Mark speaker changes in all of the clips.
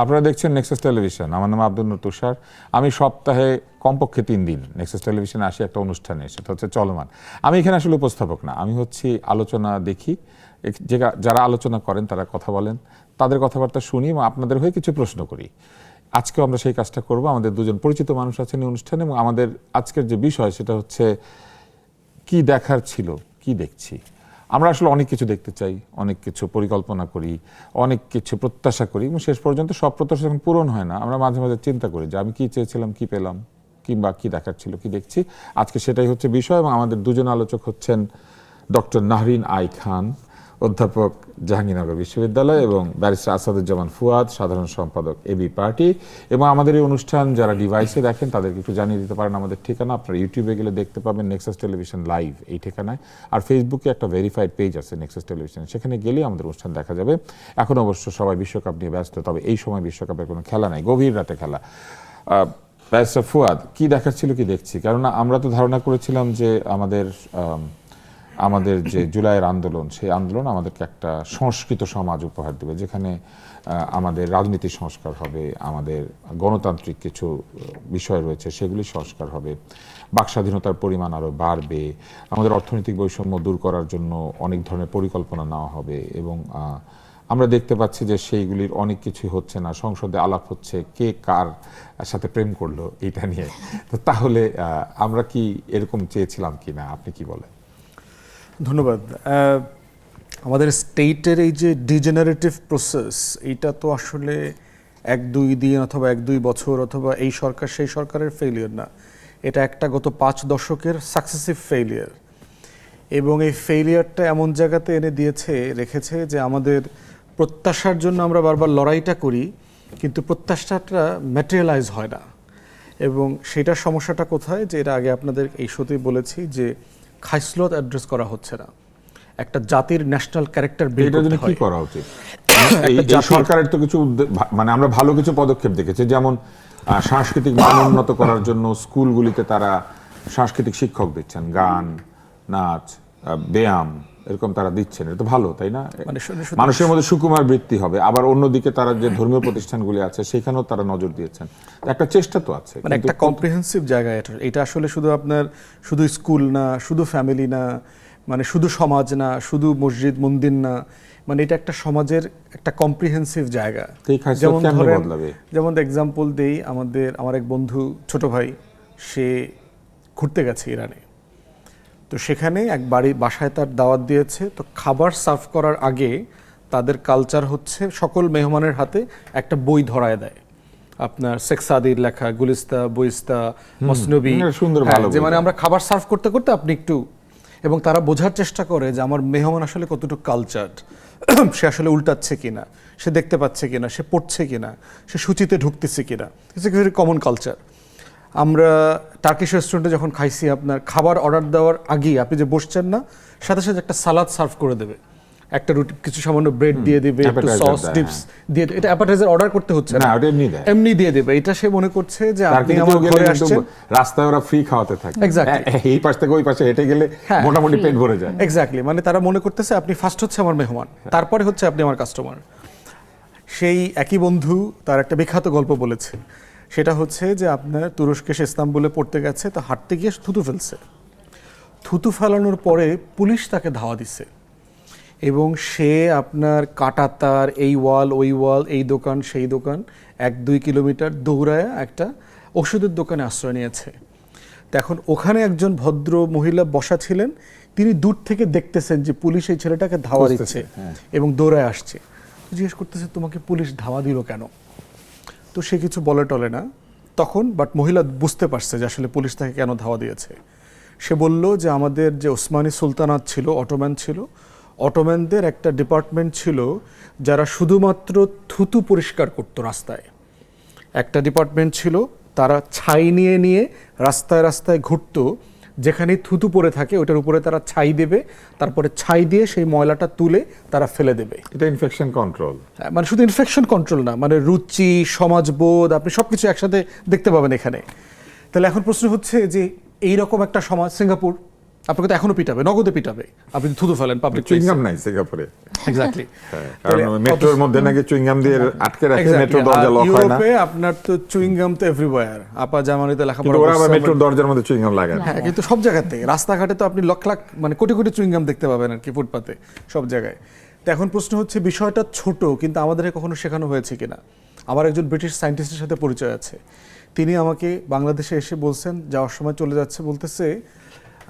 Speaker 1: আপনারা দেখছেন Nexus television. আমার নাম আব্দুল নূর তুষার। আমি সপ্তাহে কমপক্ষে 3 দিন নেক্সাস টেলিভিশনে আসি একটা অনুষ্ঠানে, সেটা হচ্ছে চলমান। আমি এখানে আসলে উপস্থাপক না, আমি হচ্ছি আলোচনা দেখি, যারা আলোচনা করেন তারা কথা বলেন, তাদের কথাবার্তা শুনি এবং আপনাদের হয়ে কিছু প্রশ্ন করি। আজকেও আমরা সেই কাজটা করব। আমাদের দুজন পরিচিত মানুষ আছেন এই অনুষ্ঠানে এবং আমাদের আজকের যে বিষয় সেটা হচ্ছে কি দেখার ছিল, কি দেখছি। আমরা আসলে অনেক কিছু দেখতে চাই, অনেক কিছু পরিকল্পনা করি, অনেক কিছু প্রত্যাশা করি এবং শেষ পর্যন্ত সব প্রত্যাশা যখন পূরণ হয় না, আমরা মাঝে মাঝে চিন্তা করি যে আমি কি চেয়েছিলাম, কি পেলাম, কিংবা কি দেখার ছিল, কি দেখছি। আজকে সেটাই হচ্ছে বিষয় এবং আমাদের দুজন আলোচক হচ্ছেন ডক্টর নাহরিন আই খান, অধ্যাপক জাহাঙ্গীরনগর বিশ্ববিদ্যালয়, এবং ব্যারিস্টার আসাদুজ্জামান ফুয়াদ, সাধারণ সম্পাদক এবি পার্টি। এবং আমাদের এই অনুষ্ঠান যারা ডিভাইসে দেখেন তাদেরকে একটু জানিয়ে দিতে পারেন আমাদের ঠিকানা। আপনারা ইউটিউবে গেলে দেখতে পাবেন নেক্সাস টেলিভিশন লাইভ এই ঠিকানায়, আর ফেসবুকে একটা ভেরিফাইড পেজ আছে নেক্সাস টেলিভিশন, সেখানে গেলেই আমাদের অনুষ্ঠান দেখা যাবে। এখন অবশ্য সবাই বিশ্বকাপ নিয়ে ব্যস্ত, তবে এই সময় বিশ্বকাপের কোনো খেলা নাই, গভীর রাতে খেলা। ব্যারিস্টার ফুয়াদ, কি দেখার ছিল, কি দেখছি? কেননা আমরা তো ধারণা করেছিলাম যে আমাদের যে জুলাইয়ের আন্দোলন, সেই আন্দোলন আমাদেরকে একটা সংস্কৃত সমাজ উপহার দেবে, যেখানে আমাদের রাজনীতি সংস্কার হবে, আমাদের গণতান্ত্রিক কিছু বিষয় রয়েছে সেগুলি সংস্কার হবে, বাকস্বাধীনতার পরিমাণ আরও বাড়বে, আমাদের অর্থনৈতিক বৈষম্য দূর করার জন্য অনেক ধরনের পরিকল্পনা নেওয়া হবে। এবং আমরা দেখতে পাচ্ছি যে সেইগুলির অনেক কিছু হচ্ছে না। সংসদে আলাপ হচ্ছে কে কার সাথে প্রেম করলো এইটা নিয়ে। তো তাহলে আমরা কি এরকম চেয়েছিলাম কি না, আপনি কি বলেন?
Speaker 2: ধন্যবাদ। আমাদের স্টেটের এই যে ডিজেনারেটিভ প্রসেস, এইটা তো আসলে 1-2 দিন অথবা 1-2 বছর অথবা এই সরকার সেই সরকারের ফেলিয়ার না, এটা একটা গত 5 দশকের সাকসেসিভ ফেলিয়ার। এবং এই ফেলিয়ারটা এমন জায়গাতে এনে রেখেছে যে আমাদের প্রত্যাশার জন্য আমরা বারবার লড়াইটা করি, কিন্তু প্রত্যাশাটা ম্যাটেরিয়ালাইজ হয় না। এবং সেটার সমস্যাটা কোথায়, যে এটা আগে আপনাদের এই শোতেই বলেছি যে খাইসলত অ্যাড্রেস করা হচ্ছে না। একটা জাতির ন্যাশনাল ক্যারেক্টার বিল্ড করতে হয়।
Speaker 1: কি করা উচিত? এই সরকারের তো কিছু মানে আমরা ভালো কিছু পদক্ষেপ দেখেছি, যেমন সাংস্কৃতিক মান উন্নত করার জন্য স্কুলগুলিতে তারা সাংস্কৃতিক শিক্ষক দিচ্ছেন, গান, নাচ, ব্যায়াম, এরকম তারা দিচ্ছেন। এটা তো ভালো, তাই না? মানুষের মধ্যে সুকুমার বৃত্তি হবে। আবার অন্যদিকে তারা যে ধর্মীয় প্রতিষ্ঠানগুলি আছে সেখানেও তারা নজর দিয়েছেন। একটা চেষ্টা তো আছে,
Speaker 2: মানে একটা কম্প্রিহেন্সিভ জায়গা এটা আসলে শুধু আপনার শুধু স্কুল না, শুধু ফ্যামিলি না, মানে শুধু সমাজ না, শুধু মসজিদ মন্দির না, মানে এটা একটা সমাজের একটা কম্প্রিহেন্সিভ জায়গা। যেমন এক্সাম্পল দেই, আমার এক বন্ধু, ছোট ভাই, সে ঘুরতে গেছে ইরানে। তো সেখানে এক বাসায় তার দাওয়াত দিয়েছে। তো খাবার সার্ভ করার আগে তাদের কালচার হচ্ছে সকল মেহমানের হাতে একটা বই ধরায় দেয়, আপনার শেখ সাদির লেখা গুলিস্তা, বইস্তা, মসনবী, যে মানে আমরা খাবার সার্ভ করতে করতে আপনি একটু, এবং তারা বোঝার চেষ্টা করে যে আমার মেহমান আসলে কতটুকু কালচার্ড, সে আসলে উল্টাচ্ছে কিনা, সে দেখতে পাচ্ছে কিনা, সে পড়ছে কিনা, সে সূচিতে ঢুকতেছে কিনা। It's a very common culture. আমরা টার্কিশ রেস্টুরেন্টে যখন খাইছি, আপনার খাবার অর্ডার দেওয়ার আগেই আপনি যে বসছেন না, সাথে সাথে একটা সালাদ সার্ভ করে দেবে, একটা রুটি, কিছু সামান্য ব্রেড দিয়ে দেবে, একটু সস ডিপস দিয়ে দেবে। এটা অ্যাপাটাইজার অর্ডার করতে হচ্ছে না, এমনি দিয়ে দেবে। এটা সে মনে করছে যে আপনি আমার ঘরে আসছেন।
Speaker 1: রাস্তায় ওরা ফ্রি খাওয়াতে থাকে,
Speaker 2: এক্স্যাক্টলি,
Speaker 1: এই পাশ থেকে ওই পাশে হেঁটে গেলে মোটামুটি পেট ভরে যায়।
Speaker 2: এক্স্যাক্টলি, মানে তারা মনে করতেছে আপনি ফার্স্ট হচ্ছে আমার মেহমান, তারপরে হচ্ছে আপনি আমার কাস্টমার। সেই একই বন্ধু তার একটা বিখ্যাত গল্প বলেছে, সেটা হচ্ছে যে আপনার তুরস্কে সে ইস্তাম্বুলে পড়তে গেছে, তো হাঁটতে গিয়ে থুতু ফেলছে। থুতু ফেলানোর পরে পুলিশ তাকে ধাওয়া দিছে এবং সে আপনার কাঁটাতার, এই ওয়াল ওই ওয়াল, এই দোকান সেই দোকান, 1-2 কিলোমিটার দৌড়ায় একটা ওষুধের দোকানে আশ্রয় নিয়েছে। তো এখন ওখানে একজন ভদ্র মহিলা বসা ছিলেন, তিনি দূর থেকে দেখতেছেন যে পুলিশ এই ছেলেটাকে ধাওয়া দিচ্ছে এবং দৌড়ায় আসছে। জিজ্ঞেস করতেছে তোমাকে পুলিশ ধাওয়া দিল কেন? তো সে কিছু বলে টলে না তখন, বাট মহিলা বুঝতে পারছে যে আসলে পুলিশ তাকে কেন ধাওয়া দিয়েছে। সে বলল যে আমাদের যে ওসমানী সুলতানাত ছিল, অটোম্যান ছিল, অটোম্যানদের একটা ডিপার্টমেন্ট ছিল যারা শুধুমাত্র থুতু পরিষ্কার করতো রাস্তায়। একটা ডিপার্টমেন্ট ছিল তারা ছাই নিয়ে নিয়ে রাস্তায় রাস্তায় ঘুরতো, যেখানে থুতু পড়ে থাকে ওটার উপরে তারা ছাই দেবে, তারপরে ছাই দিয়ে সেই ময়লাটা তুলে তারা ফেলে দেবে।
Speaker 1: এটা ইনফেকশন কন্ট্রোল।
Speaker 2: মানে শুধু ইনফেকশন কন্ট্রোল না, মানে রুচি, সমাজবোধ, আপনি সব কিছু একসাথে দেখতে পাবেন এখানে। তাহলে এখন প্রশ্ন হচ্ছে যে এইরকম একটা সমাজ, সিঙ্গাপুর আপনাকে তো এখনো পিটাবে, নগদে পিটাবে আপনি থুতু ফেলেন পাবলিক প্লেসে।
Speaker 1: চুইংগাম নাই সিঙ্গাপুরে।
Speaker 2: এক্স্যাক্টলি
Speaker 1: কারণ মেট্রোর মধ্যে নাকি চুইংগাম দিয়ে আটকে রাখে, মেট্রো দরজা লক হয় না।
Speaker 2: ইউরোপে আপনার তো চুইংগাম তো এভরিওয়্যার, আপা জার্মানিতে
Speaker 1: কিন্তু
Speaker 2: লেখাপড়া
Speaker 1: ওরা আবার
Speaker 2: করছে,
Speaker 1: মেট্রোর দরজার মধ্যে চুইংগাম লাগায় না।
Speaker 2: হ্যাঁ, কিন্তু সব জায়গাতে রাস্তাঘাটে তো আপনি লাখ লাখ মানে কোটি কোটি চুইংগাম দেখতে পাবেন আর কি, ফুটপাতে সব জায়গায়। তো এখন প্রশ্ন হচ্ছে বিষয়টা ছোট, কিন্তু আমাদের কখনো শেখানো হয়েছে কিনা। আমার একজন ব্রিটিশ সায়েন্টিস্টের সাথে পরিচয় আছে, তিনি আমাকে বাংলাদেশে এসে বলছেন, যাওয়ার সময় চলে যাচ্ছে, বলতেছে,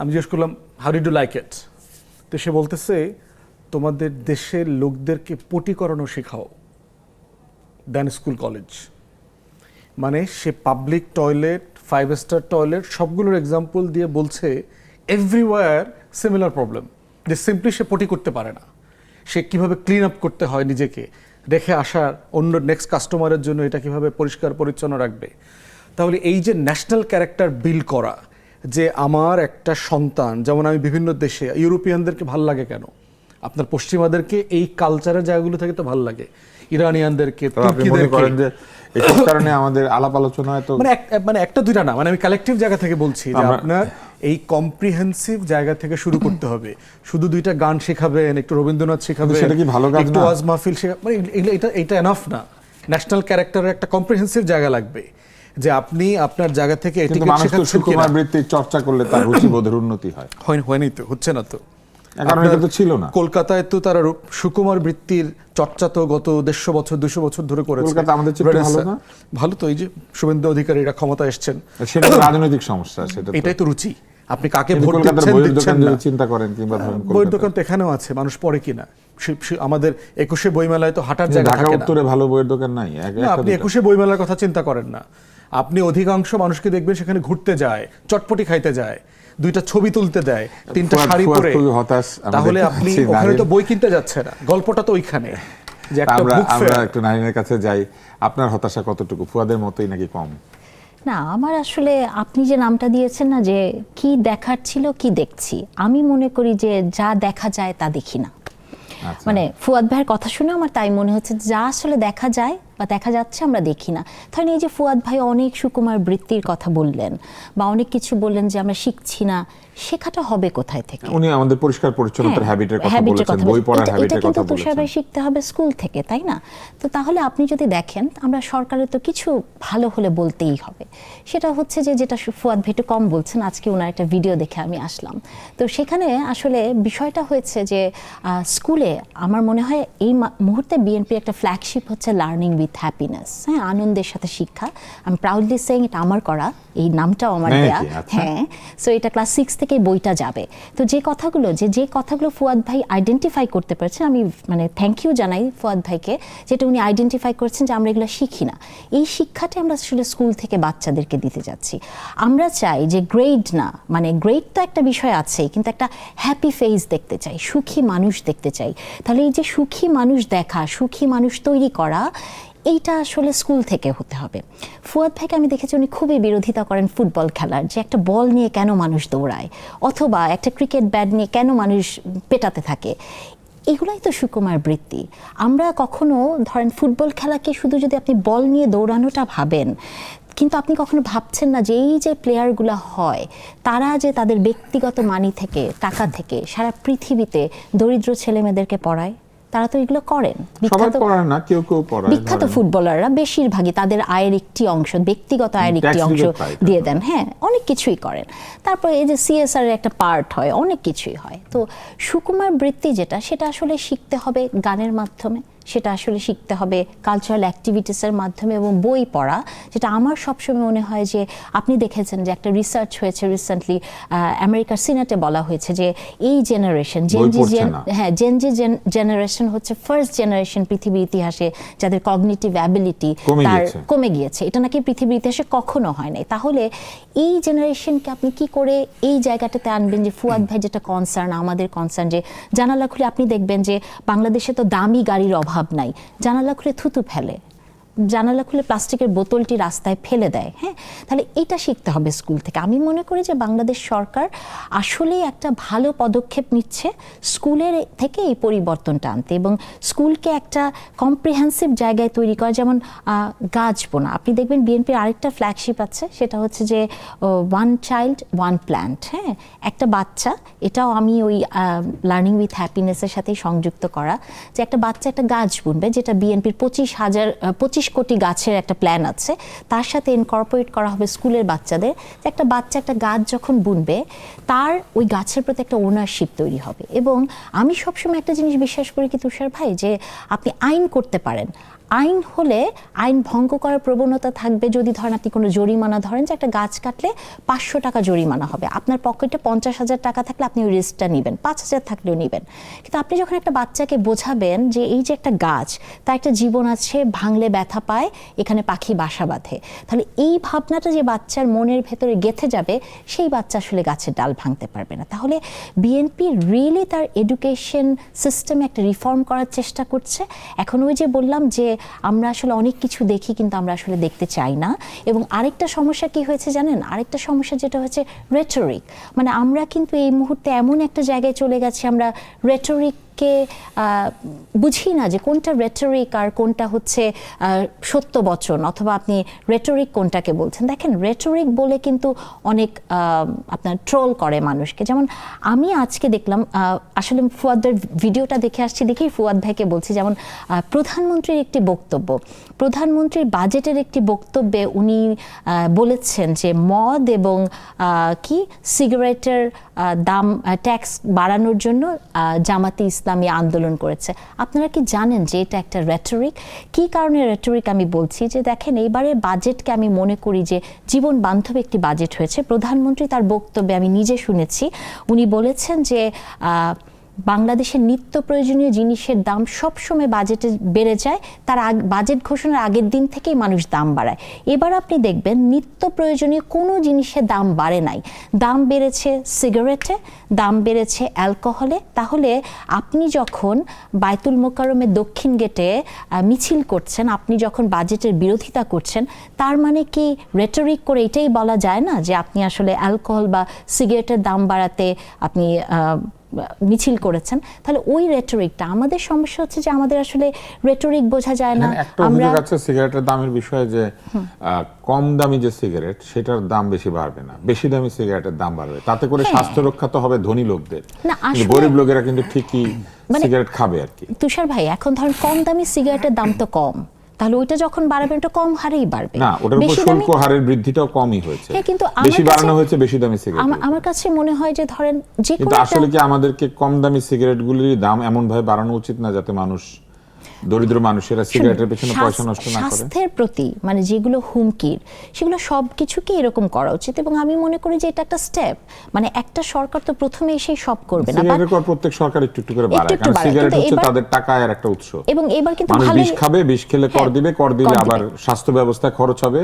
Speaker 2: আমি জিজ্ঞেস করলাম how did you like it, তো সে বলতেছে তোমাদের দেশের লোকদেরকে পটি করানো শেখাও দেন স্কুল কলেজ। মানে সে পাবলিক টয়লেট, 5 স্টার টয়লেট সবগুলোর এক্সাম্পল দিয়ে বলছে এভরিওয়্যার সিমিলার প্রবলেম, যে সিম্পলি সে পটি করতে পারে না, সে কিভাবে ক্লিন আপ করতে হয় নিজেকে, রেখে আসার অন্য নেক্সট কাস্টমারের জন্য এটা কিভাবে পরিষ্কার পরিচ্ছন্ন রাখবে। তাহলে এই যে ন্যাশনাল ক্যারেক্টার বিল্ড করা, যে আমার একটা সন্তান, যেমন আমি বিভিন্ন দেশে ইউরোপিয়ানদেরকে ভাল লাগে কেন, আপনার পশ্চিমাদেরকে এই কালচারের জায়গাগুলো থেকে তো ভাল লাগে, ইরানিয়ানদেরকে, তুর্কিদেরকে,
Speaker 1: এসব কারণে আমাদের আলাপ আলোচনায় তো
Speaker 2: মানে একটা দুইটা না, মানে আমি কালেকটিভ জায়গা থেকে বলছি যে আপনার এই কম্প্রিহেন্সিভ জায়গা থেকে শুরু করতে হবে। শুধু দুইটা গান শেখাবেন, একটু রবীন্দ্রনাথ শেখাবেন,
Speaker 1: সেটা কি ভালো কাজ
Speaker 2: একটু
Speaker 1: না?
Speaker 2: ওয়াজ মাহফিল শেখাবেন, মানে এটা এনাফ না। ন্যাশনাল ক্যারেক্টারের একটা কম্প্রিহেন্সিভ জায়গা লাগবে, যে আপনি আপনার জায়গা থেকে
Speaker 1: কিন্তু মানুষ তো সুকুমার বৃত্তির চর্চা করলে তার রুচিবোধের উন্নতি হয়।
Speaker 2: হয়নি তো, হচ্ছে না তো।
Speaker 1: কারণ এটা তো ছিল না।
Speaker 2: কলকাতায় তো তারা সুকুমার বৃত্তির চর্চা তো গত 150 বছর 200 বছর ধরে করেছে।
Speaker 1: কলকাতা আমাদের চেয়ে ভালো না?
Speaker 2: ভালো তো, এই যে শুভেন্দু অধিকারীরা ক্ষমতা এসেছেন,
Speaker 1: সেটা তো রাজনৈতিক সমস্যা, সেটা
Speaker 2: এটাই তো রুচি। আপনি কাকে ভোট
Speaker 1: কলকাতার বইয়ের দোকান
Speaker 2: দিচ্ছেন
Speaker 1: যদি চিন্তা করেন, কিংবা ধরেন
Speaker 2: বইয়ের দোকান তো এখানেও আছে, মানুষ পড়ে কিনা। আমাদের 21শে বইমেলায় তো হাঁটার জায়গা
Speaker 1: ঢাকা
Speaker 2: থাকে না।
Speaker 1: উত্তরে ভালো বইয়ের দোকান নাই।
Speaker 2: আপনি 21শে বইমেলার কথা চিন্তা করেন না, আপনি অধিকাংশ মানুষকে দেখবেন সেখানে ঘুরতে যায়, চটপটি খাইতে যায়, দুইটা ছবি তুলতে দেয়, 3টা শাড়ি পরে। তাহলে আপনি ওখানে তো বই কিনতে যাচ্ছে না, গল্পটা তো ওইখানে, যে একটা বুক ফেয়ার।
Speaker 1: আমরা একটু নাহিনের কাছে যাই। আপনার হতাশা কতটুকু, ফুয়াদের মতোই নাকি কম?
Speaker 3: না, আমার আসলে আপনি যে নামটা দিয়েছেন না, যে কি দেখার ছিল কি দেখছি, আমি মনে করি যে যা দেখা যায় তা দেখি না। মানে ফুয়াদ ভাইয়ের কথা শুনে আমার তাই মনে হচ্ছে, যা আসলে দেখা যায় বা দেখা যাচ্ছে আমরা দেখি না। ধরেন এই যে ফুয়াদ ভাই অনেক সুকুমার বৃত্তির কথা বললেন, বা অনেক কিছু বললেন যে আমরা শিখছি না, শেখাটা হবে কোথায় থেকে?
Speaker 1: উনি আমাদের পরিষ্কার পরিচ্ছন্নতার হ্যাবিটের কথা বলেছেন, বই পড়ার হ্যাবিটের কথা বলেছেন।
Speaker 3: তুষার ভাই শিখতে হবে স্কুল থেকে, তাই না? তো তাহলে আপনি যদি দেখেন, আমরা সরকারের তো কিছু ভালো হলে বলতেই হবে। সেটা হচ্ছে যে, যেটা ফুয়াদ ভাই একটু কম বলছেন, আজকে ওনার একটা ভিডিও দেখে আমি আসলাম, তো সেখানে আসলে বিষয়টা হয়েছে যে স্কুলে আমার মনে হয় এই মুহূর্তে বিএনপির একটা ফ্ল্যাগশিপ হচ্ছে লার্নিং উইথ হ্যাপিনেস। হ্যাঁ, আনন্দের সাথে শিক্ষা। আমি প্রাউডলি সেইং, এটা আমার করা, এই নামটাও আমার দেয়া। হ্যাঁ, সো এটা ক্লাস 6 থেকে বইটা যাবে। তো যে কথাগুলো ফুয়াদ ভাই আইডেন্টিফাই করতে পারছেন, আমি মানে থ্যাংক ইউ জানাই ফুয়াদ ভাইকে, যেটা উনি আইডেন্টিফাই করছেন যে আমরা এগুলো শিখি না। এই শিক্ষাটা আমরা আসলে স্কুল থেকে বাচ্চাদেরকে দিতে যাচ্ছি। আমরা চাই যে গ্রেড না, মানে গ্রেড তো একটা বিষয় আছে, কিন্তু একটা হ্যাপি ফেস দেখতে চাই, সুখী মানুষ দেখতে চাই। তাহলে এই যে সুখী মানুষ দেখা, সুখী মানুষ তৈরি করা, এইটা আসলে স্কুল থেকে হতে হবে। ফুয়াদ ভাইকে আমি দেখেছি উনি খুবই বিরোধিতা করেন ফুটবল খেলার, যে একটা বল নিয়ে কেন মানুষ দৌড়ায়, অথবা একটা ক্রিকেট ব্যাট নিয়ে কেন মানুষ পেটাতে থাকে। এগুলাই তো সুকুমার বৃত্তি। আমরা কখনো ধরেন ফুটবল খেলাকে শুধু যদি আপনি বল নিয়ে দৌড়ানোটা ভাবেন, কিন্তু আপনি কখনো ভাবছেন না যে এই যে প্লেয়ারগুলো হয়, তারা যে তাদের ব্যক্তিগত মানি থেকে, টাকা থেকে সারা পৃথিবীতে দরিদ্র ছেলেমেয়েদেরকে পড়ায়। তারা তো এগুলো করেন, বিখ্যাত ফুটবলাররা বেশিরভাগই তাদের আয়ের একটি অংশ, ব্যক্তিগত আয়ের একটি অংশ দিয়ে দেন। হ্যাঁ, অনেক কিছুই করেন। তারপর এই যে সিএসআর এর একটা পার্ট হয়, অনেক কিছুই হয়। তো সুকুমার বৃত্তি যেটা, সেটা আসলে শিখতে হবে গানের মাধ্যমে, সেটা আসলে শিখতে হবে কালচারাল অ্যাক্টিভিটিসের মাধ্যমে, এবং বই পড়া, যেটা আমার সবসময় মনে হয় যে আপনি দেখেছেন যে একটা রিসার্চ হয়েছে রিসেন্টলি, আমেরিকার সিনেটে বলা হয়েছে যে এই জেনারেশন, জেনজি জেনারেশন হচ্ছে ফার্স্ট জেনারেশন পৃথিবীর ইতিহাসে যাদের কগনিটিভ অ্যাবিলিটি তার কমে গিয়েছে। এটা নাকি পৃথিবীর ইতিহাসে কখনো হয় নাই। তাহলে এই জেনারেশনকে আপনি কি করে এই জায়গাটাতে আনবেন, যে ফুয়াদ ভাই যেটা কনসার্ন, আমাদের কনসার্ন, যে জানালা খুলে আপনি দেখবেন যে বাংলাদেশে তো দামি গাড়ির অভাব নাই, জানালা খুলে থুতু ফেলে জানালা খুলে প্লাস্টিকের বোতলটি রাস্তায় ফেলে দেয়। হ্যাঁ, তাহলে এটা শিখতে হবে স্কুল থেকে। আমি মনে করি যে বাংলাদেশ সরকার আসলেই একটা ভালো পদক্ষেপ নিচ্ছে স্কুলের থেকে এই পরিবর্তনটা আনতে, এবং স্কুলকে একটা কম্প্রিহেন্সিভ জায়গায় তৈরি করা। যেমন গাছ বোনা, আপনি দেখবেন বিএনপির আরেকটা ফ্ল্যাগশিপ আছে, সেটা হচ্ছে যে ওয়ান চাইল্ড ওয়ান প্ল্যান্ট। হ্যাঁ, একটা বাচ্চা, এটাও আমি ওই লার্নিং উইথ হ্যাপিনেসের সাথেই সংযুক্ত করা, যে একটা বাচ্চা একটা গাছ বুনবে, যেটা বিএনপির 25 কোটি গাছের একটা প্ল্যান আছে, তার সাথে ইনকর্পোরেট করা হবে স্কুলের বাচ্চাদের, যে একটা বাচ্চা একটা গাছ যখন বুনবে তার ওই গাছের প্রতি একটা ওনারশিপ তৈরি হবে। এবং আমি সবসময় একটা জিনিস বিশ্বাস করি কি তুষার ভাই, যে আপনি আইন করতে পারেন, আইন হলে আইন ভঙ্গ করার প্রবণতা থাকবে যদি ধরেন আপনি কোনো জরিমানা ধরেন যে একটা গাছ কাটলে 500 টাকা জরিমানা হবে, আপনার পকেটে 50,000 টাকা থাকলে আপনি ওই রিস্কটা নেবেন, 5,000 থাকলেও নেবেন। কিন্তু আপনি যখন একটা বাচ্চাকে বোঝাবেন যে এই যে একটা গাছ, তার একটা জীবন আছে, ভাঙলে ব্যথা পায়, এখানে পাখি বাসা বাঁধে, তাহলে এই ভাবনাটা যে বাচ্চার মনের ভেতরে গেঁথে যাবে, সেই বাচ্চা আসলে গাছের ডাল ভাঙতে পারবে না। তাহলে বিএনপি রিয়েলি তার এডুকেশন সিস্টেমে একটা রিফর্ম করার চেষ্টা করছে। এখন ওই যে বললাম যে আমরা আসলে অনেক কিছু দেখি কিন্তু আমরা আসলে দেখতে চাই না। এবং আরেকটা সমস্যা কি হয়েছে জানেন, আরেকটা সমস্যা যেটা হচ্ছে রেটরিক, মানে আমরা কিন্তু এই মুহূর্তে এমন একটা জায়গায় চলে গেছি, আমরা রেটরিককে বুঝি না যে কোনটা রেটরিক আর কোনটা হচ্ছে সত্য বচন, অথবা আপনি রেটরিক কোনটাকে বলছেন। দেখেন, রেটরিক বলে কিন্তু অনেক আপনার ট্রোল করে মানুষকে। যেমন আমি আজকে দেখলাম, আসলে ফুয়াদের ভিডিওটা দেখে আসছি, দেখেই ফুয়াদ ভাইকে বলছি, যেমন প্রধানমন্ত্রীর একটি বক্তব্য, প্রধানমন্ত্রীর বাজেটের একটি বক্তব্যে উনি বলেছেন যে মদ এবং কি সিগারেটের দাম ট্যাক্স বাড়ানোর জন্য জামাতে ইসলামী আন্দোলন করেছে। আপনারা কি জানেন যে এটা একটা রেটরিক? কি কারণে রেটরিক আমি বলছি, যে দেখেন এইবারের বাজেটকে আমি মনে করি যে জীবন বান্ধব একটি বাজেট হয়েছে। প্রধানমন্ত্রী তার বক্তব্যে আমি নিজে শুনেছি, উনি বলেছেন যে বাংলাদেশের নিত্য প্রয়োজনীয় জিনিসের দাম সবসময় বাজেটে বেড়ে যায়, তার বাজেট ঘোষণার আগের দিন থেকেই মানুষ দাম বাড়ায়। এবার আপনি দেখবেন নিত্য প্রয়োজনীয় কোনো জিনিসের দাম বাড়ে নাই, দাম বেড়েছে সিগারেটে, দাম বেড়েছে অ্যালকোহলে। তাহলে আপনি যখন বায়তুল মোকাররমের দক্ষিণ গেটে মিছিল করছেন, আপনি যখন বাজেটের বিরোধিতা করছেন, তার মানে কি রেটরিক করে এটাই বলা যায় না যে আপনি আসলে অ্যালকোহল বা সিগারেটের দাম বাড়াতে আপনি মিছিল করেছেন? তাহলে ওই রেটরিকটা, আমাদের সমস্যা হচ্ছে যে আমাদের আসলে রেটরিক বোঝা যায় না।
Speaker 1: একটা অভিযোগ আছে সিগারেটের দামের বিষয়ে, যে কম দামি যে সিগারেট সেটার দাম বেশি বাড়বে না, বেশি দামি সিগারেটের দাম বাড়বে, তাতে করে স্বাস্থ্য রক্ষা তো হবে ধনী লোকদের, গরিব লোকেরা কিন্তু ঠিকই সিগারেট খাবে আর কি।
Speaker 3: তুষার ভাই, এখন ধরেন কম দামি সিগারেটের দাম তো কম, তাহলে ওইটা যখন বাড়বে ওটা কম হারেই বাড়বে
Speaker 1: না, ওটার উপর শুল্ক হারের বৃদ্ধিটাও কমই হয়েছে।
Speaker 3: হ্যাঁ, কিন্তু
Speaker 1: বেশি বাড়ানো হয়েছে বেশি দামি সিগারেট।
Speaker 3: আমার কাছে মনে হয় যে ধরেন যে
Speaker 1: কিন্তু আসলে কি আমাদেরকে কম দামি সিগারেটগুলির দাম এমন ভাবে বাড়ানো উচিত না যাতে মানুষ, দরিদ্র মানুষেরা সিগারেটের পেছনে পয়সা নষ্ট না করে?
Speaker 3: স্বাস্থ্যের প্রতি মানে যেগুলো হুমকির, সেগুলো সব কিছুকে এরকম করা উচিত। এবং আমি মনে করি যে এটা একটা স্টেপ, মানে একটা সরকার তো প্রথমে এসে সব করবে না,
Speaker 1: সিগারেটের পর প্রত্যেক সরকার একটু একটু করে বাড়ায়, কারণ সিগারেট হচ্ছে তাদের টাকার একটা উৎস।
Speaker 3: এবং এবার কিন্তু
Speaker 1: মানুষ বিষ খাবে, বিষ খেলে কর দিবে, কর দিলে আবার স্বাস্থ্য ব্যবস্থা খরচ হবে,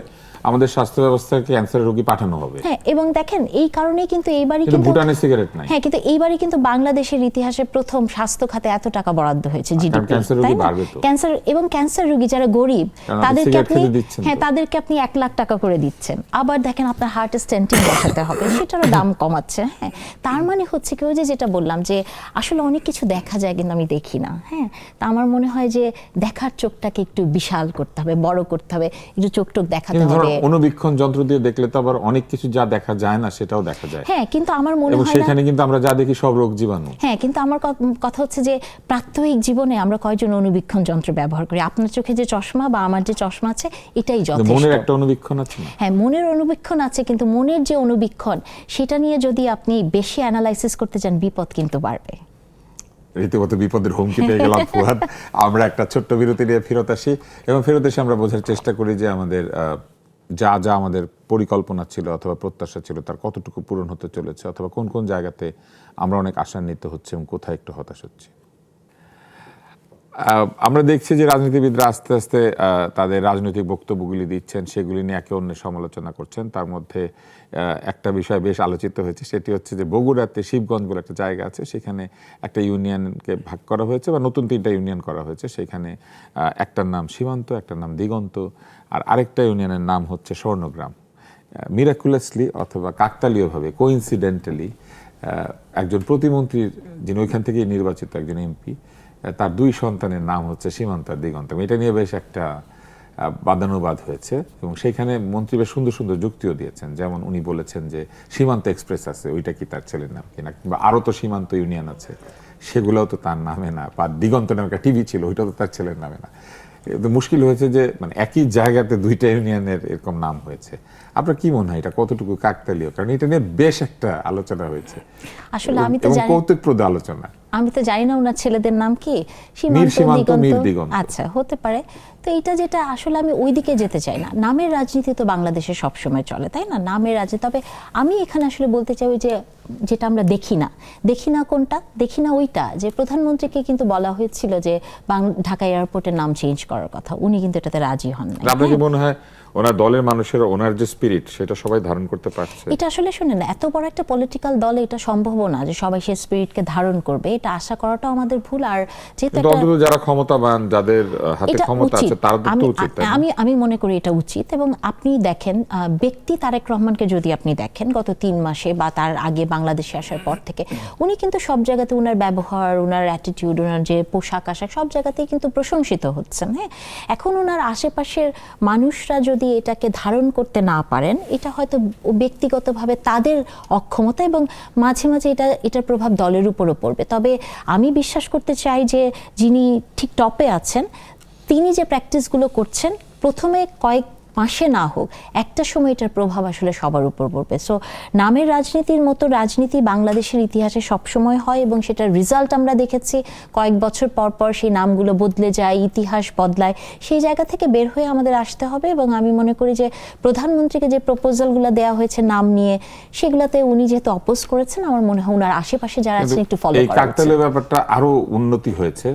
Speaker 1: আমাদের স্বাস্থ্য ব্যবস্থাকে ক্যান্সারের রোগী পাঠানো হবে।
Speaker 3: হ্যাঁ, এবং দেখেন এই কারণেই কিন্তু এইবারই
Speaker 1: কিন্তু ভুটানে সিগারেট নাই।
Speaker 3: হ্যাঁ, কিন্তু এইবারই কিন্তু বাংলাদেশের ইতিহাসে প্রথম স্বাস্থ্য খাতে এত টাকা বরাদ্দ হয়েছে জিডিপি,
Speaker 1: ক্যান্সার রোগী বাড়বে তো।
Speaker 3: ক্যান্সার এবং ক্যান্সার রোগী যারা গরিব তাদেরকে আপনি, হ্যাঁ, তাদেরকে আপনি 1 লাখ টাকা করে দিচ্ছেন। আবার দেখেন আপনার হার্টে স্টেন্টিং বসাতে হবে, সেটারও দাম কমাচ্ছে। হ্যাঁ, তার মানে হচ্ছে কি ওই যে যেটা বললাম যে আসলে অনেক কিছু দেখা যায় কিন্তু আমি দেখি না। হ্যাঁ, তা আমার মনে হয় যে দেখার চোখটাকে একটু বিশাল করতে হবে, বড় করতে হবে, একটু চোখ টোক দেখাতে হবে।
Speaker 1: অনুবীক্ষণ যন্ত্র দিয়ে দেখলে তো আবার অনেক কিছু যা দেখা যায় না সেটাও দেখা যায়।
Speaker 3: হ্যাঁ, কিন্তু আমার মনে হয়
Speaker 1: সেখানে কিন্তু আমরা যা দেখি সব রোগ জীবাণু।
Speaker 3: হ্যাঁ, কিন্তু আমার কথা হচ্ছে যে প্রাত্যহিক জীবনে আমরা কয়জন অনুবীক্ষণ যন্ত্র ব্যবহার করি? আপনার চোখে যে চশমা বা আমার যে চশমা আছে এটাই যথেষ্ট।
Speaker 1: মনের একটা অনুবীক্ষণ আছে না?
Speaker 3: হ্যাঁ, মনের অনুবীক্ষণ আছে, কিন্তু মনের যে অনুবীক্ষণ সেটা নিয়ে যদি আপনি বেশি অ্যানালাইসিস করতে চান, বিপদ কিন্তু বাড়বে।
Speaker 1: রীতিমতো বিপদের হুমকি পেয়ে গেলাম ফুয়াদ। আমরা একটা ছোট্ট বিরতি নিয়ে ফেরত আসি, এবং ফেরত এসে আমরা বোঝার চেষ্টা করি যে আমাদের যা যা আমাদের পরিকল্পনা ছিল অথবা প্রত্যাশা ছিল তার কতটুকু পূরণ হতে চলেছে, অথবা কোন কোন জায়গাতে আমরা অনেক আশান্বিত হচ্ছে এবং কোথায় একটু হতাশ হচ্ছে। আমরা দেখছি যে রাজনীতিবিদরা আস্তে আস্তে তাদের রাজনৈতিক বক্তব্যগুলি দিচ্ছেন, সেগুলি নিয়ে একে অন্যের সমালোচনা করছেন। তার মধ্যে একটা বিষয় বেশ আলোচিত হয়েছে, সেটি হচ্ছে যে বগুড়াতে শিবগঞ্জ বলে একটা জায়গা আছে, সেখানে একটা ইউনিয়নকে ভাগ করা হয়েছে বা নতুন 3টা ইউনিয়ন করা হয়েছে। সেখানে একটার নাম সীমান্ত, একটার নাম দিগন্ত, আর আরেকটা ইউনিয়নের নাম হচ্ছে স্বর্ণগ্রাম। মিরাকুলাসলি অথবা কাকতালীয়ভাবে, কোইন্সিডেন্টালি, একজন প্রতিমন্ত্রীর, যিনি ওইখান থেকেই নির্বাচিত একজন এমপি, তার 2 সন্তানের নাম হচ্ছে সীমান্ত আর দিগন্ত। এটা নিয়ে বেশ একটা বাদানুবাদ হয়েছে এবং সেইখানে মন্ত্রী বেশ সুন্দর সুন্দর যুক্তিও দিয়েছেন। যেমন উনি বলেছেন যে সীমান্ত এক্সপ্রেস আছে, ওইটা কি তার ছেলের নাম কিনা, কিংবা আরও তো সীমান্ত ইউনিয়ন আছে, সেগুলোও তো তার নামে না, বা দিগন্ত নামে একটা টিভি ছিল, ওইটাও তো তার ছেলের নামে না। তো মুশকিল হয়েছে যে মানে একই জায়গাতে 2টা ইউনিয়নের এরকম নাম হয়েছে। আপনার কি মনে হয় এটা কতটুকু কাকতালীয়? কারণ এটা নিয়ে বেশ একটা আলোচনা হয়েছে,
Speaker 3: আসলে আমি তো
Speaker 1: এবং
Speaker 3: জানি,
Speaker 1: কৌতুকপ্রদ আলোচনা।
Speaker 3: আমি তো জানি না ওনার ছেলেদের নাম কি,
Speaker 1: মীর
Speaker 3: সীমান্ত,
Speaker 1: সীমান্ত, মীর
Speaker 3: দিগন্ত।
Speaker 1: দিগন্ত।
Speaker 3: আচ্ছা, হতে পারে। তো এটা যেটা আসলে আমি ওই দিকে যেতে চাই না। নামের রাজনীতি তো বাংলাদেশে সবসময় চলে, তাই না? নামের রাজনীতি। তবে আমি এখানে আসলে বলতে চাই ওই যে যেটা আমরা দেখি না কোনটা, দেখি না ওইটা, যে প্রধানমন্ত্রীকে কিন্তু বলা হয়েছিল যে ঢাকা এয়ারপোর্টের নাম চেঞ্জ করার কথা, উনি কিন্তু এটাতে রাজি হন না।
Speaker 1: আপনার কি মনে হয় ওনার দলের মানুষের ওনার যে স্পিরিট সেটা সবাই ধারণ করতে পারছে?
Speaker 3: এটা আসলে শুনে না, এত বড় একটা পলিটিক্যাল দলে এটা সম্ভব না যে সবাই সেই স্পিরিটকে ধারণ করবে, এটা আশা করাটাও আমাদের ভুল। আর যেহেতু
Speaker 1: কিন্তু অন্তত যারা ক্ষমতাবান, যাদের হাতে ক্ষমতা আছে, তারা তো উচিত।
Speaker 3: আমি মনে করি এটা উচিত। এবং আপনি দেখেন ব্যক্তি তারেক রহমানকে যদি আপনি দেখেন গত 3 মাসে বা তার আগে বাংলাদেশে আসার পর থেকে, উনি কিন্তু সব জায়গাতে ওনার ব্যবহার, ওনার অ্যাটিটিউড, ওনার যে পোশাক আশাক, সব জায়গাতেই কিন্তু প্রশংসিত হচ্ছেন। হ্যাঁ, এখন ওনার আশেপাশের মানুষরা যদি এটাকে ধারণ করতে না পারেন, এটা হয়তো ব্যক্তিগতভাবে তাদের অক্ষমতা, এবং মাঝে মাঝে এটার প্রভাব দলের উপরও পড়বে। তবে আমি বিশ্বাস করতে চাই যে যিনি ঠিক টপে আছেন, তিনি যে প্র্যাকটিসগুলো করছেন, প্রথমে কয়েক মাসে না হোক, একটা সময় এটার প্রভাব আসলে সবার উপর পড়বে। সো নামের রাজনীতির মতো রাজনীতি বাংলাদেশের ইতিহাসে সবসময় হয়, এবং সেটার রেজাল্ট আমরা দেখেছি। কয়েক বছর পর পর সেই নামগুলো বদলে যায়, ইতিহাস বদলায়। সেই জায়গা থেকে বের হয়ে আমাদের আসতে হবে। এবং আমি মনে করি যে প্রধানমন্ত্রীকে যে প্রপোজালগুলো দেওয়া হয়েছে নাম নিয়ে, সেগুলোতে উনি যেহেতু অপোজ করেছেন, আমার মনে হয় ওনার আশেপাশে যারা আছেন একটু ফলো করা উচিত।
Speaker 1: এই কাকতালীয় ব্যাপারটা আরো উন্নতি হয়েছে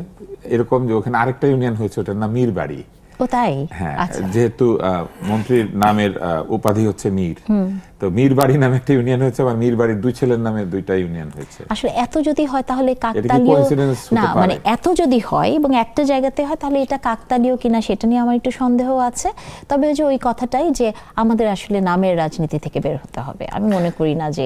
Speaker 1: এরকম যে ওখানে আরেকটা ইউনিয়ন হয়েছে, ওটার নাম মীরবাড়ি।
Speaker 3: ও তাই?
Speaker 1: হ্যাঁ,
Speaker 3: আচ্ছা।
Speaker 1: যেহেতু মন্ত্রীর নামের উপাধি হচ্ছে মীর, তো মীরবাড়ি নামে একটা ইউনিয়ন হয়েছে, আবার মীরবাড়ির 2 ছেলের নামে 2টা ইউনিয়ন হয়েছে।
Speaker 3: আসলে এত যদি হয় তাহলে কাকতালীয় না, মানে এত যদি হয় এবং একটা জায়গাতে হয়, তাহলে এটা কাকতালীয় কিনা সেটা নিয়ে আমার একটু সন্দেহ আছে। তবে ওই যে ওই কথাটাই যে আমাদের আসলে নামের রাজনীতি থেকে বের হতে হবে। আমি মনে করি না যে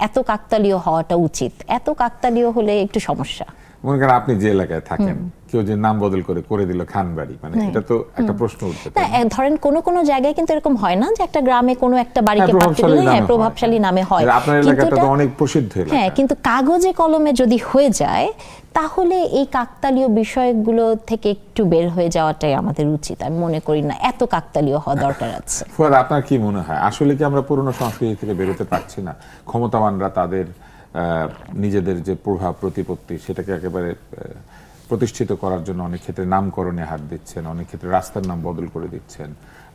Speaker 3: এত কাকতালীয় হওয়াটা উচিত। এত কাকতালীয় হলে একটু সমস্যা।
Speaker 1: মনে করেন আপনি যে এলাকায় থাকেন, কেউ যে নাম বদল করে দিল খানবাড়ি, মানে এটা তো একটা প্রশ্ন উঠবে।
Speaker 3: ধরেন কোন জায়গায় কিন্তু এরকম হয় না যে একটা গ্রামে কোনো একটা বাড়িকে প্রভাবশালী নামে হয়,
Speaker 1: আপনার এলাকাটা তো অনেক প্রসিদ্ধ এলাকা।
Speaker 3: হ্যাঁ, কিন্তু কাগজে কলমে যদি হয়ে যায়, তাহলে এই কাকতালীয় বিষয়গুলো থেকে একটু বের হয়ে যাওয়াটাই আমাদের উচিত। আমি মনে করি না এত কাকতালীয় হওয়া দরকার আছে।
Speaker 1: ফুয়াদ, আপনার কি মনে হয় আসলে কি আমরা পুরনো সংস্কৃতি থেকে বেরোতে পারছি না? ক্ষমতাবানরা তাদের নিজেদের যে প্রভাব প্রতিপত্তি সেটাকে একেবারে প্রতিষ্ঠিত করার জন্য অনেক ক্ষেত্রে নামকরণে হাত দিচ্ছেন, অনেক ক্ষেত্রে রাস্তার নাম বদল করে দিচ্ছেন।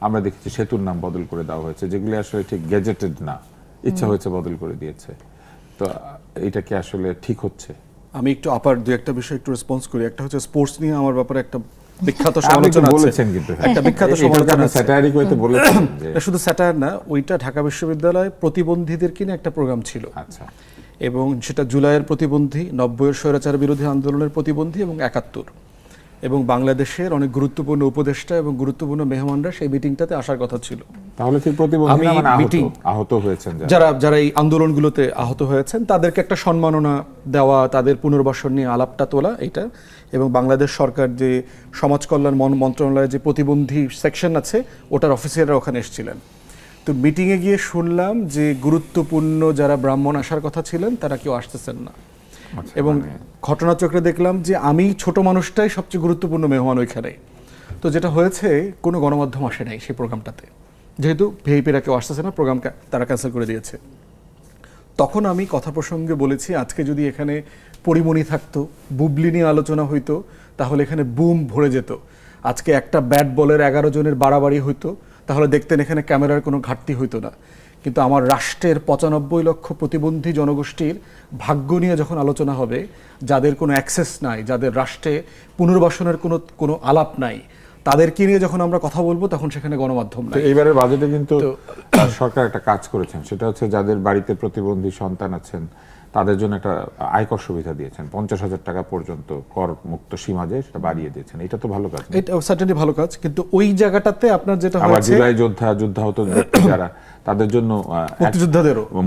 Speaker 1: আমরা দেখেছি সেতুর নাম বদল করে দেওয়া হয়েছে, যেগুলি আসলে ঠিক গেজেটেড না, ইচ্ছা হয়েছে বদল করে দিয়েছে। তো এটা কি আসলে ঠিক হচ্ছে?
Speaker 2: আমি একটু আপার দুই একটা বিষয় একটু রেসপন্স করি। একটা হচ্ছে স্পোর্টস নিয়ে আমার ব্যাপারে একটা বিখ্যাত সমালোচনা
Speaker 1: বলেছেন, কিন্তু
Speaker 2: একটা বিখ্যাত সমালোচনা আছে।
Speaker 1: স্যাটারিক ওয়েতে বলেছেন যে
Speaker 2: শুধু স্যাটায়ার না, ওইটা ঢাকা বিশ্ববিদ্যালয়ে প্রতিবন্ধীদের কিনে একটা প্রোগ্রাম ছিল।
Speaker 1: আচ্ছা।
Speaker 2: এবং সেটা জুলাইয়ের প্রতিবন্ধী, 90-এর স্বৈরাচার বিরোধী আন্দোলনের প্রতিবন্ধী, এবং 71, এবং বাংলাদেশের অনেক গুরুত্বপূর্ণ উপদেষ্টা এবং গুরুত্বপূর্ণ মেহমানরা সেই মিটিংটাতে আসার কথা ছিল।
Speaker 1: তাহলে কি প্রতিবন্ধী মানে আহত হয়েছেন
Speaker 2: যারা এই আন্দোলনগুলোতে আহত হয়েছেন তাদেরকে একটা সম্মাননা দেওয়া, তাদের পুনর্বাসন নিয়ে আলাপটা তোলা, এটা। এবং বাংলাদেশ সরকার যে সমাজ কল্যাণ মন্ত্রণালয়ের যে প্রতিবন্ধী সেকশন আছে, ওটার অফিসাররা ওখানে এসেছিলেন। তো মিটিংয়ে গিয়ে শুনলাম যে গুরুত্বপূর্ণ যারা ব্রাহ্মণ আসার কথা ছিলেন তারা কেউ আসতেছেন না। এবং ঘটনাচক্রে দেখলাম যে আমি ছোট মানুষটাই সবচেয়ে গুরুত্বপূর্ণ মেহমান ওইখানে। তো যেটা হয়েছে, কোনো গণমাধ্যম আসে নাই সেই প্রোগ্রামটাতে, যেহেতু ভিআইপিরা কেউ আসতেছে না, প্রোগ্রামটা তারা ক্যান্সেল করে দিয়েছে। তখন আমি কথা প্রসঙ্গে বলেছি, আজকে যদি এখানে পরিমণি থাকতো, বুবলি নিয়ে আলোচনা হইতো, তাহলে এখানে বুম ভরে যেত। আজকে একটা ব্যাট বলের 11 জনের বাড়াবাড়ি হইতো, তাহলে দেখতেন এখানে ক্যামেরার কোনো ঘাটতি হইতো না। কিন্তু আমার রাষ্ট্রের 95 লক্ষ প্রতিবন্ধী জনগোষ্ঠীর ভাগ্য নিয়ে যখন আলোচনা হবে, যাদের কোনো অ্যাক্সেস নাই, যাদের রাষ্ট্রে পুনর্বাসনের কোনো আলাপ নাই, তাদেরকে নিয়ে যখন আমরা কথা বলবো তখন সেখানে গণমাধ্যম
Speaker 1: তো
Speaker 2: নাই।
Speaker 1: এইবারের বাজেটে কিন্তু সরকার একটা কাজ করেছেন, সেটা হচ্ছে যাদের বাড়িতে প্রতিবন্ধী সন্তান আছেন তাদের জন্য একটা আয়কর সুবিধা দিয়েছেন, 50,000 টাকা পর্যন্ত কর মুক্ত সীমা যে সেটা বাড়িয়ে দিয়েছেন। এটা তো ভালো কাজ না?
Speaker 2: এটা সার্টেনলি ভালো কাজ, কিন্তু ওই জায়গাটাতে আপনার যেটা
Speaker 1: আবার
Speaker 2: হয়েছে
Speaker 1: জুলাই যুদ্ধাহত ব্যক্তি যারা, তাদের জন্য
Speaker 2: মুক্তিযোদ্ধাদেরও,
Speaker 1: মূল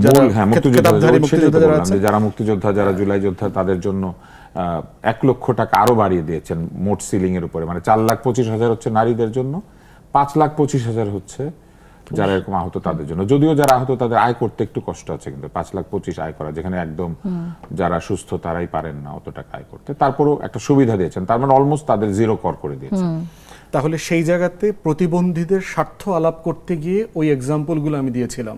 Speaker 2: খেতাবধারী মুক্তিযোদ্ধা যারা
Speaker 1: বললাম
Speaker 2: আছে,
Speaker 1: যে যারা মুক্তিযোদ্ধা, যারা জুলাই যোদ্ধা, তাদের জন্য 1 লক্ষ টাকা আরো বাড়িয়ে দিয়েছেন মোট সিলিং এর উপরে। মানে 4,25,000 হচ্ছে নারীদের জন্য, 5,25,000 হচ্ছে যারা এরকম আহত তাদের জন্য। যদিও যারা আহত তাদের আয় করতে একটু কষ্ট আছে, কিন্তু 5,25,000 আয় করা, যেখানে একদম যারা সুস্থ তারাই পারেন না অত টাকা আয় করতে, তারপরও একটা সুবিধা দিয়েছেন। তার মানে অলমোস্ট তাদের 0 কর করে দিয়েছেন।
Speaker 2: তাহলে সেই জায়গাতে প্রতিবন্ধীদের স্বার্থ আলাপ করতে গিয়ে ওই এক্সাম্পলগুলো আমি দিয়েছিলাম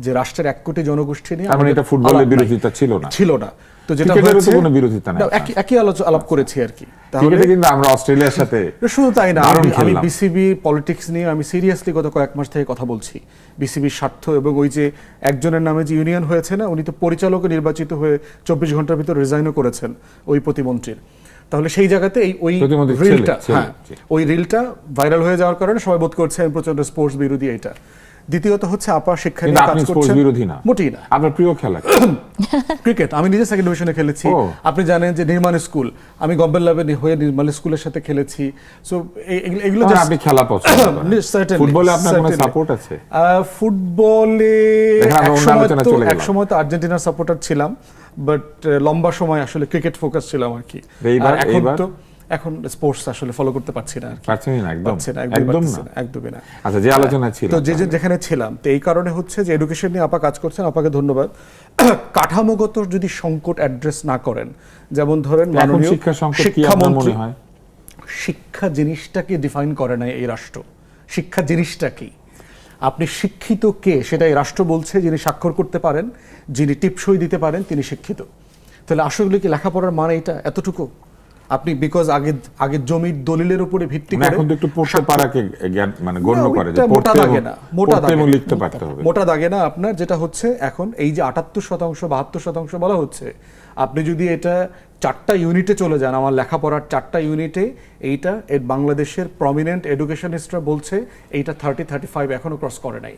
Speaker 2: যে রাষ্ট্রের 1 কোটি জনগোষ্ঠী নিয়ে
Speaker 1: তার মানে এটা ফুটবলের
Speaker 2: আলাপ নাই।
Speaker 1: বিরোধিতা ছিল না?
Speaker 2: ছিল না। তো যেটা
Speaker 1: ক্রিকেটেরও তো
Speaker 2: হয়েছে,
Speaker 1: কোনো বিরোধিতা নাই।
Speaker 2: না, একই আলাপ করেছি আর কি। তাহলে
Speaker 1: ক্রিকেটে কিন্তু আমরা অস্ট্রেলিয়ার সাথে
Speaker 2: শুধু তাই না,
Speaker 1: দারুণ
Speaker 2: আমি
Speaker 1: খেললাম।
Speaker 2: বিসিবি পলিটিক্স নিয়ে আমি সিরিয়াসলি গত কয়েক মাস থেকে কথা বলছি। বিসিবির স্বার্থ এবং ওই যে একজনের নামে যে ইউনিয়ন হয়েছে না, উনি তো পরিচালক নির্বাচিত হয়ে 24 ঘন্টার ভিতর রিজাইনও করেছেন ওই প্রতিমন্ত্রীর। তাহলে সেই জায়গাতে ওই
Speaker 1: প্রতিমন্ত্রীর
Speaker 2: রিলটা,
Speaker 1: ছেলে,
Speaker 2: হ্যাঁ, ওই রিলটা ভাইরাল হয়ে যাওয়ার কারণে সবাই বোধ করছে আমি প্রচন্ড স্পোর্টস বিরোধী। এটা দ্বিতীয়ত হচ্ছে আপা শিক্ষা
Speaker 1: কিন্তু
Speaker 2: নিয়ে
Speaker 1: আপনি
Speaker 2: কাজ
Speaker 1: স্পোর্টস
Speaker 2: করছেন,
Speaker 1: বিরোধী না,
Speaker 2: মোটেই না।
Speaker 1: আপনার প্রিয় খেলা
Speaker 2: ক্রিকেট। আমি নিজে সেকেন্ড ডিভিশনে খেলেছি।
Speaker 1: ও।
Speaker 2: আপনি জানেন যে নির্মাণ স্কুল, আমি গভর্নমেন্ট লেভেলে হয়ে নির্মাণ স্কুলের সাথে খেলেছি। সো এগুলো
Speaker 1: মানে
Speaker 2: just-
Speaker 1: আপনি খেলা পছন্দ করেন।
Speaker 2: Certainly,
Speaker 1: ফুটবলে আপনার কোনো
Speaker 2: certainly.
Speaker 1: সাপোর্ট আছে?
Speaker 2: ফুটবলে
Speaker 1: দেখেন, আমরা অন্য আলোচনায় চলে গেলাম।
Speaker 2: এক সময় তো আর্জেন্টিনার সাপোর্টার ছিলাম, বাট লম্বা সময় আসলে ক্রিকেট ফোকাস ছিলাম আর কি।
Speaker 1: এইবার-
Speaker 2: আর এখন
Speaker 1: এইবার?
Speaker 2: তো এখন স্পোর্টস আসলে ফলো করতে পারছি না আর কি।
Speaker 1: পারছেনই না? একদম
Speaker 2: পারছি না,
Speaker 1: একদম
Speaker 2: পারছি
Speaker 1: না।
Speaker 2: একদমই না।
Speaker 1: আচ্ছা, যে আলোচনা ছিল
Speaker 2: তো যেখানে ছিলাম, তো এই কারণে হচ্ছে যে এডুকেশন নিয়ে আপা কাজ করছেন, আপাকে ধন্যবাদ। কাঠামোগত যদি সংকট অ্যাড্রেস না করেন, যেমন ধরেন
Speaker 1: এখন
Speaker 2: মাননীয়
Speaker 1: শিক্ষা সংকট কি আপনার
Speaker 2: শিক্ষামন্ত্রী,
Speaker 1: মনে হয়?
Speaker 2: শিক্ষা জিনিসটাকে ডিফাইন করে নাই এই রাষ্ট্র। শিক্ষা জিনিসটা কি, আপনি শিক্ষিত কে সেটা এই রাষ্ট্র বলছে। যিনি স্বাক্ষর করতে পারেন, যিনি টিপসই দিতে পারেন, তিনি শিক্ষিত। তাহলে আসলে কি লেখাপড়ার মানে এটা এতটুকু? আপনি বিকজ আগে জমির দলিলের উপরে ভিত্তি
Speaker 1: মানে
Speaker 2: করে
Speaker 1: এখন তো একটু পড়তে
Speaker 2: স্বাক্ষর-
Speaker 1: পারাকে জ্ঞান মানে গণ্য
Speaker 2: না,
Speaker 1: করে যে
Speaker 2: ওইটা মোটা
Speaker 1: পড়তে
Speaker 2: দাগে না, মোটা
Speaker 1: পড়তে এবং
Speaker 2: দাগে না।
Speaker 1: লিখতে পারতে হবে।
Speaker 2: মোটা দাগে না। আপনার যেটা হচ্ছে এখন এই যে 78%, 72% বলা হচ্ছে, আপনি যদি এটা 4টা ইউনিটে চলে যান, আমার লেখাপড়ার 4টা ইউনিটে, এইটা বাংলাদেশের প্রমিনেন্ট এডুকেশনিস্টরা বলছে এইটা 30-35 এখনো ক্রস করে নাই।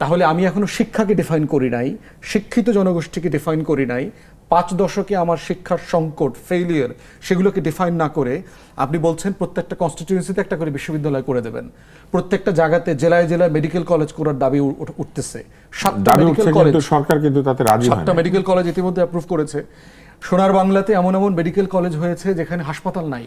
Speaker 2: তাহলে আমি এখনো শিক্ষাকে ডিফাইন করি নাই, শিক্ষিত জনগোষ্ঠীকে ডিফাইন করি নাই। 5 দশকে আমার শিক্ষার সংকট, ফেইলিয়ার, সেগুলোকে ডিফাইন না করে আপনি বলছেন প্রত্যেকটা কনস্টিটিউয়েন্সিতে একটা করে বিশ্ববিদ্যালয় করে দেবেন। প্রত্যেকটা জায়গাতে জেলায় জেলায় মেডিকেল কলেজ করার দাবি উঠতেছে। 7টা
Speaker 1: দাবি
Speaker 2: মেডিকেল
Speaker 1: উঠছে,
Speaker 2: কলেজ,
Speaker 1: কিন্তু সরকার কিন্তু তাতে রাজি হয়
Speaker 2: 7টা
Speaker 1: না।
Speaker 2: মেডিকেল কলেজ ইতিমধ্যে অ্যাপ্রুভ করেছে। সোনার বাংলাতে এমন এমন মেডিকেল কলেজ হয়েছে যেখানে হাসপাতাল নাই।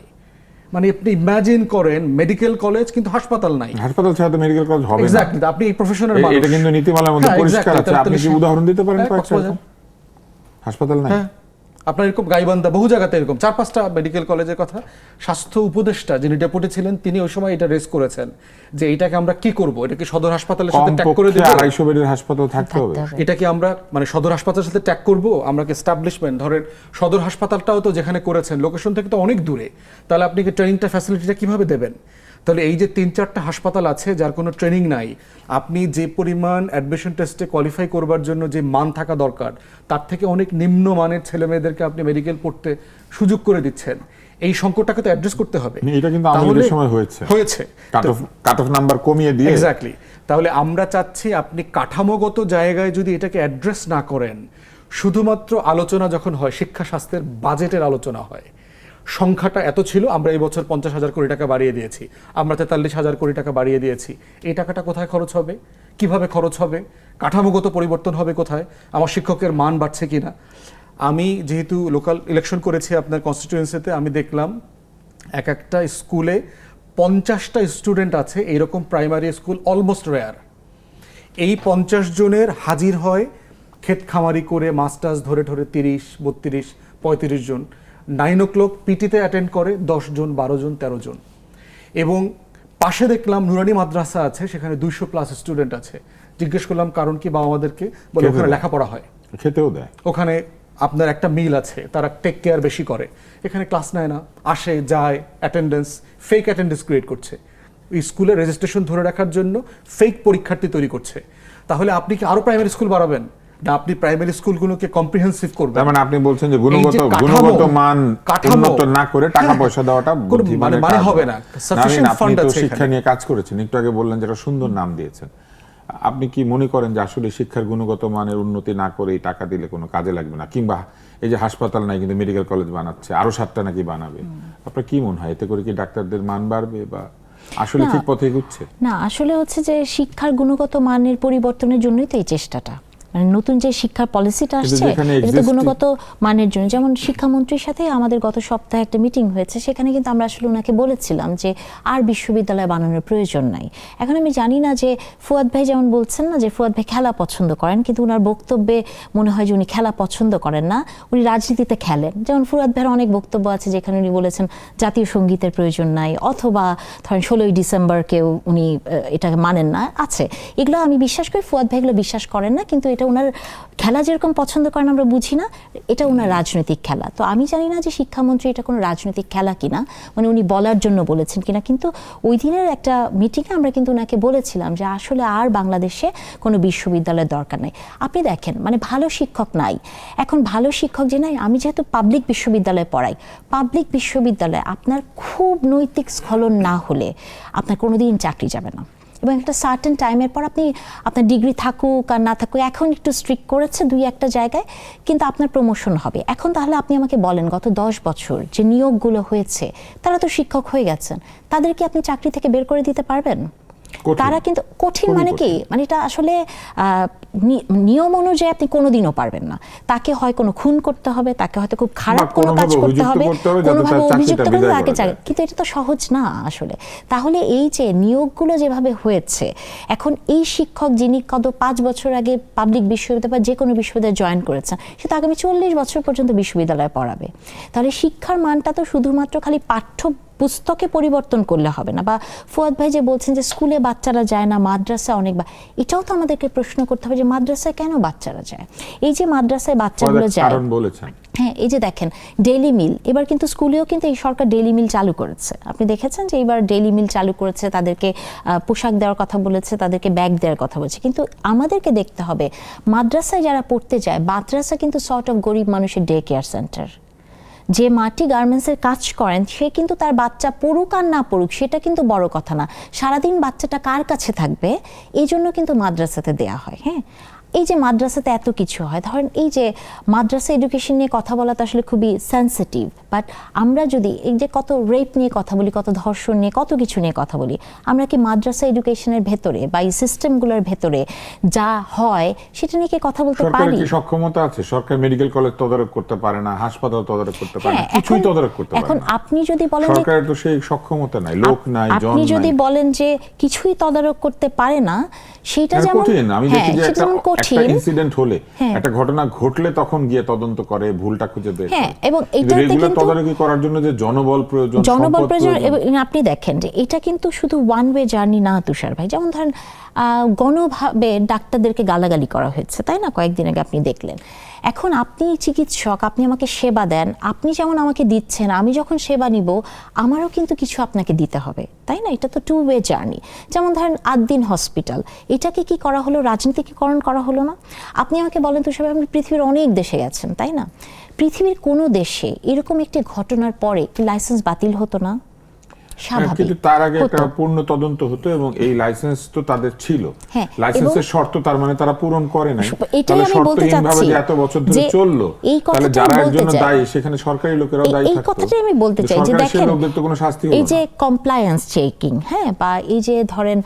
Speaker 2: মানে আপনি ইমাজিন করেন, মেডিকেল কলেজ কিন্তু হাসপাতাল নাই।
Speaker 1: হাসপাতাল ছাড়া তো মেডিকেল কলেজ হবে না।
Speaker 2: এক্স্যাক্টলি, আপনি এই প্রফেশনের মানুষ।
Speaker 1: এটা কিন্তু নীতিমালার মধ্যে
Speaker 2: হ্যাঁ,
Speaker 1: পরিষ্কার
Speaker 2: exactly,
Speaker 1: আছে। আপনি কি
Speaker 2: তাহলে
Speaker 1: উদাহরণ দিতে পারেন
Speaker 2: হ্যাঁ,
Speaker 1: কয়েকটা
Speaker 2: কক্সবাজার।
Speaker 1: এরকম? হাসপাতাল নাই?
Speaker 2: হ্যাঁ, আপনার এরকম গাইবান্ধা বহু জায়গাতে এরকম 4-5টা মেডিকেল কলেজের কথা স্বাস্থ্য উপদেষ্টা যিনি ডেপুটি ছিলেন তিনি ওই সময় এটা রেজ করেছেন যে এটাকে আমরা কি করব, এটা কি সদর হাসপাতালের সাথে ট্যাগ করে
Speaker 1: কমপক্ষে
Speaker 2: দেব,
Speaker 1: 250 বেডের হাসপাতাল থাকতে হবে।
Speaker 2: এটা কি আমরা মানে সদর হাসপাতালের সাথে ট্যাগ করব, আমরা কি এস্টাবলিশমেন্ট, ধরেন সদর হাসপাতালটাও তো যেখানে করেছেন লোকেশন থেকে তো অনেক দূরে, তাহলে আপনি কি ট্রেনিংটা ফ্যাসিলিটিটা কিভাবে দেবেন? তাহলে এই যে 3-4টা হাসপাতাল আছে যার কোনো ট্রেনিং নাই, আপনি যে পরিমাণ অ্যাডমিশন টেস্টে কোয়ালিফাই করবার জন্য যে মান থাকা দরকার তার থেকে অনেক নিম্ন মানের ছেলে মেয়েদেরকে আপনি মেডিকেল পড়তে সুযোগ করে দিচ্ছেন। এই সংকটটাকে তো অ্যাড্রেস করতে হবে।
Speaker 1: এটা কিন্তু আমাদের সময় হয়েছে কাট অফ নাম্বার কমিয়ে দিয়ে।
Speaker 2: এক্স্যাক্টলি। তাহলে আমরা চাচ্ছি আপনি কাঠামোগত জায়গায় যদি এটাকে অ্যাড্রেস না করেন, শুধুমাত্র আলোচনা যখন হয় শিক্ষা স্বাস্থ্যের বাজেটের আলোচনা হয়, সংখ্যাটা এত ছিল, আমরা এই বছর 50,000 কোটি টাকা বাড়িয়ে দিয়েছি, আমরা 43,000 কোটি টাকা বাড়িয়ে দিয়েছি, এই টাকাটা কোথায় খরচ হবে, কিভাবে খরচ হবে, কাঠামোগত পরিবর্তন হবে কোথায়, আমার শিক্ষকের মান বাড়ছে কিনা। আমি যেহেতু লোকাল ইলেকশন করেছি আপনার কনস্টিটিউয়েন্সিতে, আমি দেখলাম এক একটা স্কুলে 50টা স্টুডেন্ট আছে, এইরকম প্রাইমারি স্কুল অলমোস্ট রেয়ার। এই 50 জনের হাজির হয় ক্ষেত খামারি করে মাস্টার্স ধরে 30, 32, 35 জন। 9 o'clock পিটিতে অ্যাটেন্ড করে 10 জন, 12 জন, 13 জন। এবং পাশে দেখলাম নুরানি মাদ্রাসা আছে, সেখানে 200+ স্টুডেন্ট আছে। জিজ্ঞেস করলাম কারণ কি, বাবা আমাদেরকে বলে ওখানে লেখাপড়া হয়,
Speaker 1: খেতেও দেয়,
Speaker 2: ওখানে আপনার একটা মিল আছে, তারা টেক কেয়ার বেশি করে, এখানে ক্লাস নেয় না, আসে যায়, অ্যাটেন্ডেন্স, ফেক অ্যাটেন্ডেন্স ক্রিয়েট করছে, স্কুলে রেজিস্ট্রেশন ধরে রাখার জন্য ফেক পরীক্ষার্থী তৈরি করছে। তাহলে আপনি কি আরো প্রাইমারি স্কুল বাড়াবেন, না আপনি প্রাইমারি স্কুলগুলোকে কম্প্রিহেন্সিভ করবেন?
Speaker 1: তার মানে আপনি বলছেন যে
Speaker 2: এই যে
Speaker 1: গুণগত মান
Speaker 2: কাঠামো
Speaker 1: উন্নত না করে টাকা পয়সা দেওয়াটা বুদ্ধিমানের
Speaker 2: মানে
Speaker 1: কাজ
Speaker 2: হবে না। Sufficient
Speaker 1: আপনি
Speaker 2: fund
Speaker 1: তো
Speaker 2: আছে
Speaker 1: শিক্ষা
Speaker 2: এখানে।
Speaker 1: নিয়ে কাজ করেছেন, একটু আগে বললেন যে একটা সুন্দর নাম দিয়েছেন। আপনি কি মনে করেন যে আসলে শিক্ষার গুণগত মানের উন্নতি না করে এই টাকা দিলে কোনো কাজে লাগবে না? কিংবা এই যে হাসপাতাল নাই কিন্তু মেডিকেল কলেজ বানাচ্ছে, আরো 7টা নাকি বানাবে, আপনার কি মনে হয় এতে করে কি ডাক্তারদের মান বাড়বে বা আসলে ঠিক পথে এগুচ্ছে?
Speaker 3: না, আসলে হচ্ছে যে শিক্ষার গুণগত মানের পরিবর্তনের জন্যই তো এই চেষ্টাটা, মানে নতুন যে শিক্ষার পলিসিটা আসছে এটা তো গুণগত মানের জন্য। যেমন শিক্ষামন্ত্রীর সাথে আমাদের গত সপ্তাহে একটা মিটিং হয়েছে, সেখানে কিন্তু আমরা আসলে ওনাকে বলেছিলাম যে আর বিশ্ববিদ্যালয় বানানোর প্রয়োজন নাই। এখন আমি জানি না যে ফুয়াদ ভাই যেমন বলছেন না যে ফুয়াদ ভাই খেলা পছন্দ করেন, কিন্তু ওনার বক্তব্যে মনে হয় যে উনি খেলা পছন্দ করেন না, উনি রাজনীতিতে খেলেন। যেমন ফুয়াদ ভাইয়ের অনেক বক্তব্য আছে যেখানে উনি বলেছেন জাতীয় সঙ্গীতের প্রয়োজন নাই, অথবা ধরেন 16ই ডিসেম্বরকেও উনি এটাকে মানেন না, আছে। এগুলো আমি বিশ্বাস করি, ফুয়াদ ভাই এগুলো বিশ্বাস করেন না, কিন্তু এটা ওনার খেলা যেরকম পছন্দ করেন আমরা বুঝি না, এটা ওনার রাজনৈতিক খেলা। তো আমি জানি না যে শিক্ষামন্ত্রী এটা কোনো রাজনৈতিক খেলা কিনা, মানে উনি বলার জন্য বলেছেন কিনা, কিন্তু ওই দিনের একটা মিটিংয়ে আমরা কিন্তু ওনাকে বলেছিলাম যে আসলে আর বাংলাদেশে কোনো বিশ্ববিদ্যালয়ের দরকার নাই। আপনি দেখেন মানে ভালো শিক্ষক নাই, এখন ভালো শিক্ষক যে নাই, আমি যেহেতু পাবলিক বিশ্ববিদ্যালয়ে পড়াই, পাবলিক বিশ্ববিদ্যালয়ে আপনার খুব নৈতিক স্খলন না হলে আপনার কোনোদিন চাকরি যাবে না, এবং একটা সার্টেন টাইমের পর আপনি আপনার ডিগ্রি থাকুক আর না থাকুক, এখন একটু স্ট্রিক্ট করেছে 2-1টা জায়গায়, কিন্তু আপনার প্রমোশন হবে। এখন তাহলে আপনি আমাকে বলেন গত 10 বছর যে নিয়োগগুলো হয়েছে তারা তো শিক্ষক হয়ে গেছেন, তাদেরকে আপনি চাকরি থেকে বের করে দিতে পারবেন? তারা কিন্তু কঠিন মানে কি, মানে এটা আসলে নিয়ম অনুযায়ী আপনি কোনোদিনও পারবেন না। তাকে হয় কোনো খুন করতে হবে, তাকে হয়তো খুব খারাপ কোনো কাজ করতে হবে, কোনোভাবে অভিযুক্ত করে তাকে চাকরি, কিন্তু এটা তো সহজ না আসলে। তাহলে এই যে নিয়োগগুলো যেভাবে হয়েছে, এখন এই শিক্ষক যিনি কত 5 বছর আগে পাবলিক বিশ্ববিদ্যালয় বা যে কোনো বিশ্ববিদ্যালয়ে জয়েন করেছেন, সে তো আগামী 40 বছর পর্যন্ত বিশ্ববিদ্যালয়ে পড়াবে। তাহলে শিক্ষার মানটা তো শুধুমাত্র খালি পাঠ্য পুস্তকে পরিবর্তন করলে হবে না। বা ফুয়াদ ভাই যে বলছেন যে স্কুলে বাচ্চারা যায় না, মাদ্রাসা অনেক, এটাও তো আমাদেরকে প্রশ্ন করতে হবে যে মাদ্রাসায় কেন বাচ্চারা যায়? এই যে মাদ্রাসায় বাচ্চাগুলো যায়, হ্যাঁ, এই যে দেখেন ডেইলি মিল, এবার কিন্তু স্কুলেও কিন্তু এই সরকার ডেইলি মিল চালু করেছে। আপনি দেখেছেন যে এবার ডেইলি মিল চালু করেছে, তাদেরকে পোশাক দেওয়ার কথা বলেছে, তাদেরকে ব্যাগ দেওয়ার কথা বলেছে। কিন্তু আমাদেরকে দেখতে হবে মাদ্রাসায় যারা পড়তে যায়, মাদ্রাসা কিন্তু সর্ট অফ গরিব মানুষের ডে কেয়ার সেন্টার। যে মাটি গার্মেন্টসের কাজ করেন সে কিন্তু তার বাচ্চা পড়ুক আর না পড়ুক সেটা কিন্তু বড় কথা না, সারাদিন বাচ্চাটা কার কাছে থাকবে এই জন্য কিন্তু মাদ্রাসাতে দেয়া হয়। হ্যাঁ, এই যে মাদ্রাসাতে এত কিছু হয়, ধরেন এই যে মাদ্রাসা এডুকেশন নিয়ে কথা বলা তো আসলে খুবই সেন্সিটিভ, বাট আমরা যদি এই যে কত রেপ নিয়ে কথা বলি, কত ধর্ষণ নিয়ে, কত কিছু নিয়ে কথা বলি, আমরা কি মাদ্রাসা এডুকেশনের ভেতরে বা এই সিস্টেমগুলোর ভেতরে যা হয় সেটা নিয়ে কি কথা বলতে পারি?
Speaker 1: সরকারের কি সক্ষমতা আছে? সরকার মেডিকেল কলেজ তদারক করতে পারে না, হাসপাতাল তদারক করতে পারে না, কিছুই তদারক করতে পারে না।
Speaker 3: এখন আপনি যদি বলেন
Speaker 1: সরকারের তো সেই সক্ষমতা নাই, লোক নাই, জন নাই।
Speaker 3: আপনি যদি বলেন যে কিছুই তদারক করতে পারে না, সেটা যেমন
Speaker 1: কঠিন। আমি দেখি যে একটা ইনসিডেন্ট হলে,
Speaker 3: হ্যাঁ,
Speaker 1: একটা ঘটনা ঘটলে তখন গিয়ে তদন্ত করে, ভুলটা খুঁজে বের করে।
Speaker 3: হ্যাঁ, এবং এটাতে
Speaker 1: রেগুলার
Speaker 3: কিন্তু
Speaker 1: তদারকি করার জন্য যে জনবল প্রয়োজন,
Speaker 3: জনবল প্রয়োজন। এবং আপনি দেখেন যে এটা কিন্তু শুধু ওয়ান ওয়ে জার্নি না তুষার ভাই। যেমন ধরেন গণভাবে ডাক্তারদেরকে গালাগালি করা হয়েছে, তাই না? কয়েকদিন আগে আপনি দেখলেন। এখন আপনি চিকিৎসক, আপনি আমাকে সেবা দেন, আপনি যেমন আমাকে দিচ্ছেন, আমি যখন সেবা নিব আমারও কিন্তু কিছু আপনাকে দিতে হবে, তাই না? এটা তো 2 ওয়ে জার্নি। যেমন ধরেন আদ্দিন হসপিটাল, এটাকে কি করা হলো? রাজনীতিকরণ করা হলো না? আপনি আমাকে বলেন তুষার ভাই, আপনি পৃথিবীর অনেক দেশে গেছেন, তাই না? পৃথিবীর কোনো দেশে এরকম একটি ঘটনার পরে কি লাইসেন্স বাতিল হতো না?
Speaker 1: কিন্তু তার আগে একটা পূর্ণ তদন্ত হতো এবং এই লাইসেন্স তো তাদের ছিল। লাইসেন্সের শর্ত তার মানে তারা পূরণ করে নাই।
Speaker 3: এটাই আমি বলতে চাচ্ছি,
Speaker 1: যে এত বছর ধরে চললো, তাহলে যারা এর জন্য দায়ী সেখানে সরকারি লোকেরাও দায়ী থাকতো।
Speaker 3: এই কথাটাই আমি বলতে চাই যে দেখেন এই যে কমপ্লায়েন্স চেকিং, হ্যাঁ, বা এই যে ধরেন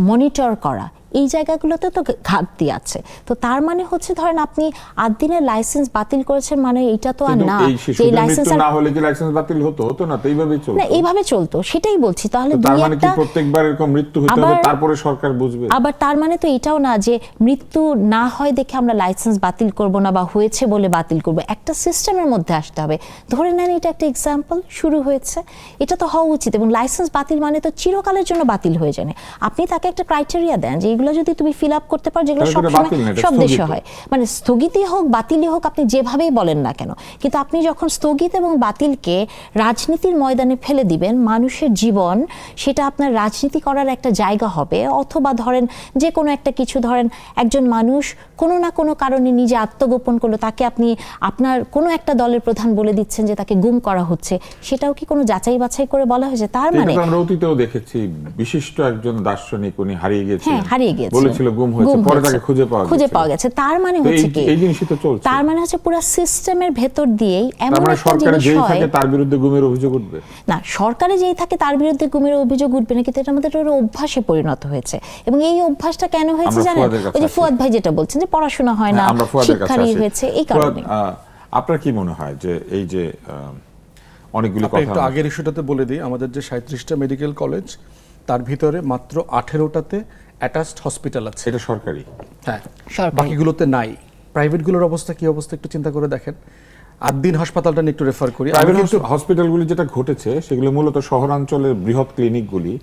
Speaker 3: মনিটর করা, এই জায়গাগুলোতে তো ঘাটতি আছে। তো তার মানে হচ্ছে ধরেন আপনি 8 দিনের লাইসেন্স বাতিল করেছেন, মানে এটা তো আর না
Speaker 1: যে লাইসেন্স না হলে কি লাইসেন্স বাতিল হতো না? তো এইভাবেই চলতো, না
Speaker 3: এইভাবে চলতো, সেটাই বলছি। তাহলে
Speaker 1: তার মানে কি প্রত্যেকবার এরকম মৃত্যু হতে হবে তারপরে সরকার বুঝবে? আবার
Speaker 3: তার মানে তো এটাও না যে মৃত্যু না হয় দেখে আমরা লাইসেন্স বাতিল করব না, বা হয়েছে বলে বাতিল করব। একটা সিস্টেমের মধ্যে আসতে হবে। ধরে নেন এটা একটা এক্সাম্পল শুরু হয়েছে, এটা তো হওয়া উচিত। এবং লাইসেন্স বাতিল মানে তো চিরকালের জন্য বাতিল হয়ে যায় না। আপনি তাকে একটা ক্রাইটেরিয়া দেন যে এগুলো যদি তুমি ফিল আপ করতে পারো, যেগুলো
Speaker 1: তাহলে
Speaker 3: সবসময়
Speaker 1: বাতিল না, এটা
Speaker 3: সব দেশে
Speaker 1: স্থগিত।
Speaker 3: হয়, মানে স্থগিতই হোক বাতিলই হোক, আপনি যেভাবেই বলেন না কেন, কিন্তু আপনি যখন স্থগিত এবং বাতিলকে রাজনীতির ময়দানে ফেলে দিবেন, মানুষের জীবন সেটা আপনার রাজনীতি করার একটা জায়গা হবে। অথবা ধরেন যে কোনো একটা কিছু, ধরেন একজন মানুষ কোনো না কোনো কারণে নিজে আত্মগোপন করলো, তাকে আপনি আপনার কোনো একটা দলের প্রধান বলে দিচ্ছেন যে তাকে গুম করা হচ্ছে, সেটাও কি কোনো যাচাই বাছাই করে বলা হয়েছে? তার
Speaker 1: এটা
Speaker 3: মানে
Speaker 1: তো আমরা অতীতেও দেখেছি, বিশিষ্ট একজন দার্শনিক উনি হারিয়ে গেছেন,
Speaker 3: হ্যাঁ, হারিয়ে গিয়েছিলেন,
Speaker 1: বলেছিল গুম হয়েছে, পরে তাকে খুঁজে পাওয়া
Speaker 3: গেছে। তার মানে
Speaker 1: তো
Speaker 3: হচ্ছে কি,
Speaker 1: এই জিনিসই তো চলছে।
Speaker 3: তার মানে হচ্ছে পুরো সিস্টেমের ভেতর দিয়েই
Speaker 1: তার
Speaker 3: এমন
Speaker 1: মানে
Speaker 3: একটা
Speaker 1: সরকারে
Speaker 3: জিনিস
Speaker 1: যেই
Speaker 3: হয়।
Speaker 1: থাকে তার বিরুদ্ধে গুমের অভিযোগ উঠবে
Speaker 3: না, সরকারে যেই থাকে তার বিরুদ্ধে গুমের অভিযোগ উঠবে না, কিন্তু এটা আমাদের একটা অভ্যাসে পরিণত হয়েছে। এবং এই অভ্যাসটা কেন হয়েছে
Speaker 1: আমরা
Speaker 3: জানেন?
Speaker 1: ফুয়াদের কাছে
Speaker 3: ওই যে
Speaker 1: আসি।
Speaker 3: ফুয়াদ ভাই যেটা বলছেন যে পড়াশোনা হয় না,
Speaker 1: হ্যাঁ, আমরা ফুয়াদের কাছে
Speaker 3: শিক্ষারই
Speaker 1: আসি।
Speaker 3: হয়েছে এই
Speaker 1: ফুয়াদ,
Speaker 3: কারণে।
Speaker 1: আপনার কি মনে হয় যে এই যে অনেকগুলো
Speaker 2: আপনি
Speaker 1: কথা
Speaker 2: একটু আগের ইস্যুটাতে বলে দিই, আমাদের যে 37টা মেডিকেল কলেজ, তার ভিতরে মাত্র 18টাতে অ্যাটাচড হসপিটাল আছে।
Speaker 1: এটা সরকারি,
Speaker 2: হ্যাঁ,
Speaker 3: সরকারি।
Speaker 2: বাকিগুলোতে নাই। প্রাইভেটগুলোর অবস্থা কি অবস্থা একটু চিন্তা করে দেখেন। আদ্দিন হাসপাতালটা নিয়ে একটু রেফার করি। আমি
Speaker 1: প্রাইভেট
Speaker 2: কিন্তু
Speaker 1: হসপিটালগুলি যেটা ঘটেছে সেগুলো মূলত শহরাঞ্চলের বৃহৎ ক্লিনিকগুলি,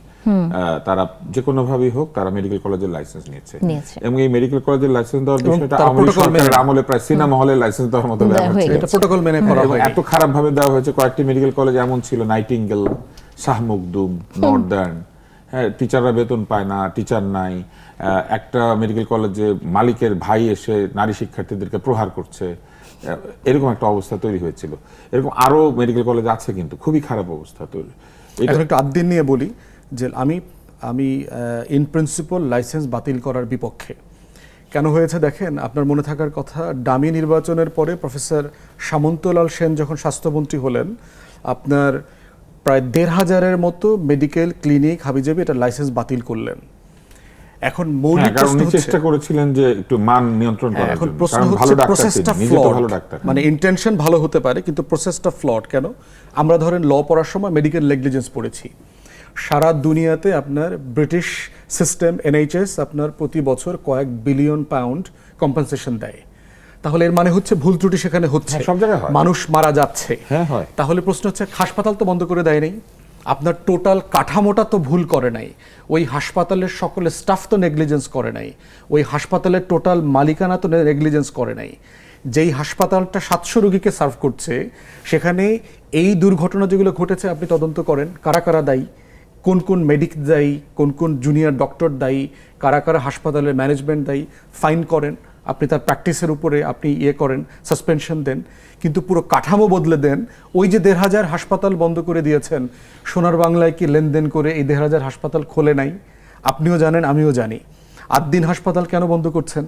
Speaker 1: তারা যে কোনো ভাবেই হোক তারা মেডিকেল কলেজের লাইসেন্স নিয়েছে। এবং এই মেডিকেল কলেজের লাইসেন্স দেওয়ার বিষয়টা
Speaker 2: তারা
Speaker 1: আওয়ামী লীগ
Speaker 2: protocol
Speaker 1: সরকারের
Speaker 2: মেনে-
Speaker 1: আমলে প্রায় সিনেমা হলে লাইসেন্স দেওয়ার মতো
Speaker 3: দেওয়া
Speaker 1: ব্যাপার
Speaker 3: হয়ে
Speaker 1: ছিল।
Speaker 2: এটা প্রোটোকল মেনে করা
Speaker 1: এবং
Speaker 2: হয়।
Speaker 1: এত খারাপ ভাবে দেওয়া হয়েছে, কয়েকটি মেডিকেল কলেজ এমন ছিল, নাইটিঙ্গেল, শাহ মখদুম, নর্দার্ন, হ্যাঁ, টিচাররা বেতন পায় না, টিচার নাই। একটা মেডিকেল কলেজে মালিকের ভাই এসে নারী শিক্ষার্থীদেরকে প্রহার করছে, এরকম একটা অবস্থা তৈরি হয়েছিল। এরকম আরো মেডিকেল কলেজ আছে, কিন্তু খুবই খারাপ অবস্থা তৈরি।
Speaker 2: এখন একটু আদ্দিন নিয়ে বলি যে আমি ইন প্রিন্সিপাল লাইসেন্স বাতিল করার বিপক্ষে। কেন হয়েছে দেখেন, আপনার মনে থাকার কথা, ডামি নির্বাচনের পরে প্রফেসর সামন্তলাল সেন যখন স্বাস্থ্যমন্ত্রী হলেন, আপনার প্রায় ১৫০০-এর মতো মেডিকেল ক্লিনিক হাবিজাবি এটা লাইসেন্স বাতিল করলেন। এখন মৌলিক
Speaker 1: হ্যাঁ, কারণ
Speaker 2: প্রশ্ন
Speaker 1: উনি
Speaker 2: হচ্ছে,
Speaker 1: চেষ্টা করেছিলেন যে একটু মান নিয়ন্ত্রণ করার
Speaker 2: এখন
Speaker 1: জন্য।
Speaker 2: প্রশ্ন
Speaker 1: কারণ ভালো
Speaker 2: হচ্ছে
Speaker 1: ডাক্তার
Speaker 2: প্রসেসটা
Speaker 1: তিনি, নিজে তো
Speaker 2: ফ্লড।
Speaker 1: ভালো ডাক্তার।
Speaker 2: মানে ইন্টেনশন ভালো হতে পারে কিন্তু প্রসেসটা ফ্লড। কেন? আমরা ধরেন ল পড়ার সময় মেডিকেল নেগলিজেন্স পড়েছি। সারা দুনিয়াতে আপনার ব্রিটিশ সিস্টেম এনএইচএস আপনার প্রতি বছর কয়েক বিলিয়ন পাউন্ড কম্পেনসেশন দেয়। তাহলে এর মানে হচ্ছে ভুল ত্রুটি সেখানে হচ্ছে,
Speaker 1: হ্যাঁ, সব জায়গায় হয়।
Speaker 2: মানুষ মারা যাচ্ছে।
Speaker 1: হ্যাঁ, হয়।
Speaker 2: তাহলে প্রশ্ন হচ্ছে, হাসপাতাল তো বন্ধ করে দেয় নাই, আপনার টোটাল কাঠামোটা তো ভুল করে নাই, ওই হাসপাতালের সকলে স্টাফ তো নেগলিজেন্স করে নাই, ওই হাসপাতালের টোটাল মালিকানা তো নেগলিজেন্স করে নাই। যেই হাসপাতালটা 700 রোগীকে সার্ভ করছে, সেখানে এই দুর্ঘটনা যেগুলো ঘটেছে আপনি তদন্ত করেন, কারা কারা দায়ী, কোন কোন মেডিক দায়ী, কোন কোন জুনিয়র ডক্টর দায়ী, কারা কারা হাসপাতালের ম্যানেজমেন্ট দায়ী, ফাইন করেন, আপনি তার প্র্যাকটিসের উপরে আপনি করেন, সাসপেনশন দেন, কিন্তু পুরো কাঠামো বদলে দেন। ওই যে ১৫০০ হাসপাতাল বন্ধ করে দিয়েছেন, সোনার বাংলায় কি লেনদেন করে এই ১৫০০ হাসপাতাল খোলে নাই? আপনিও জানেন, আমিও জানি। আদ্দিন হাসপাতাল কেন বন্ধ করছেন?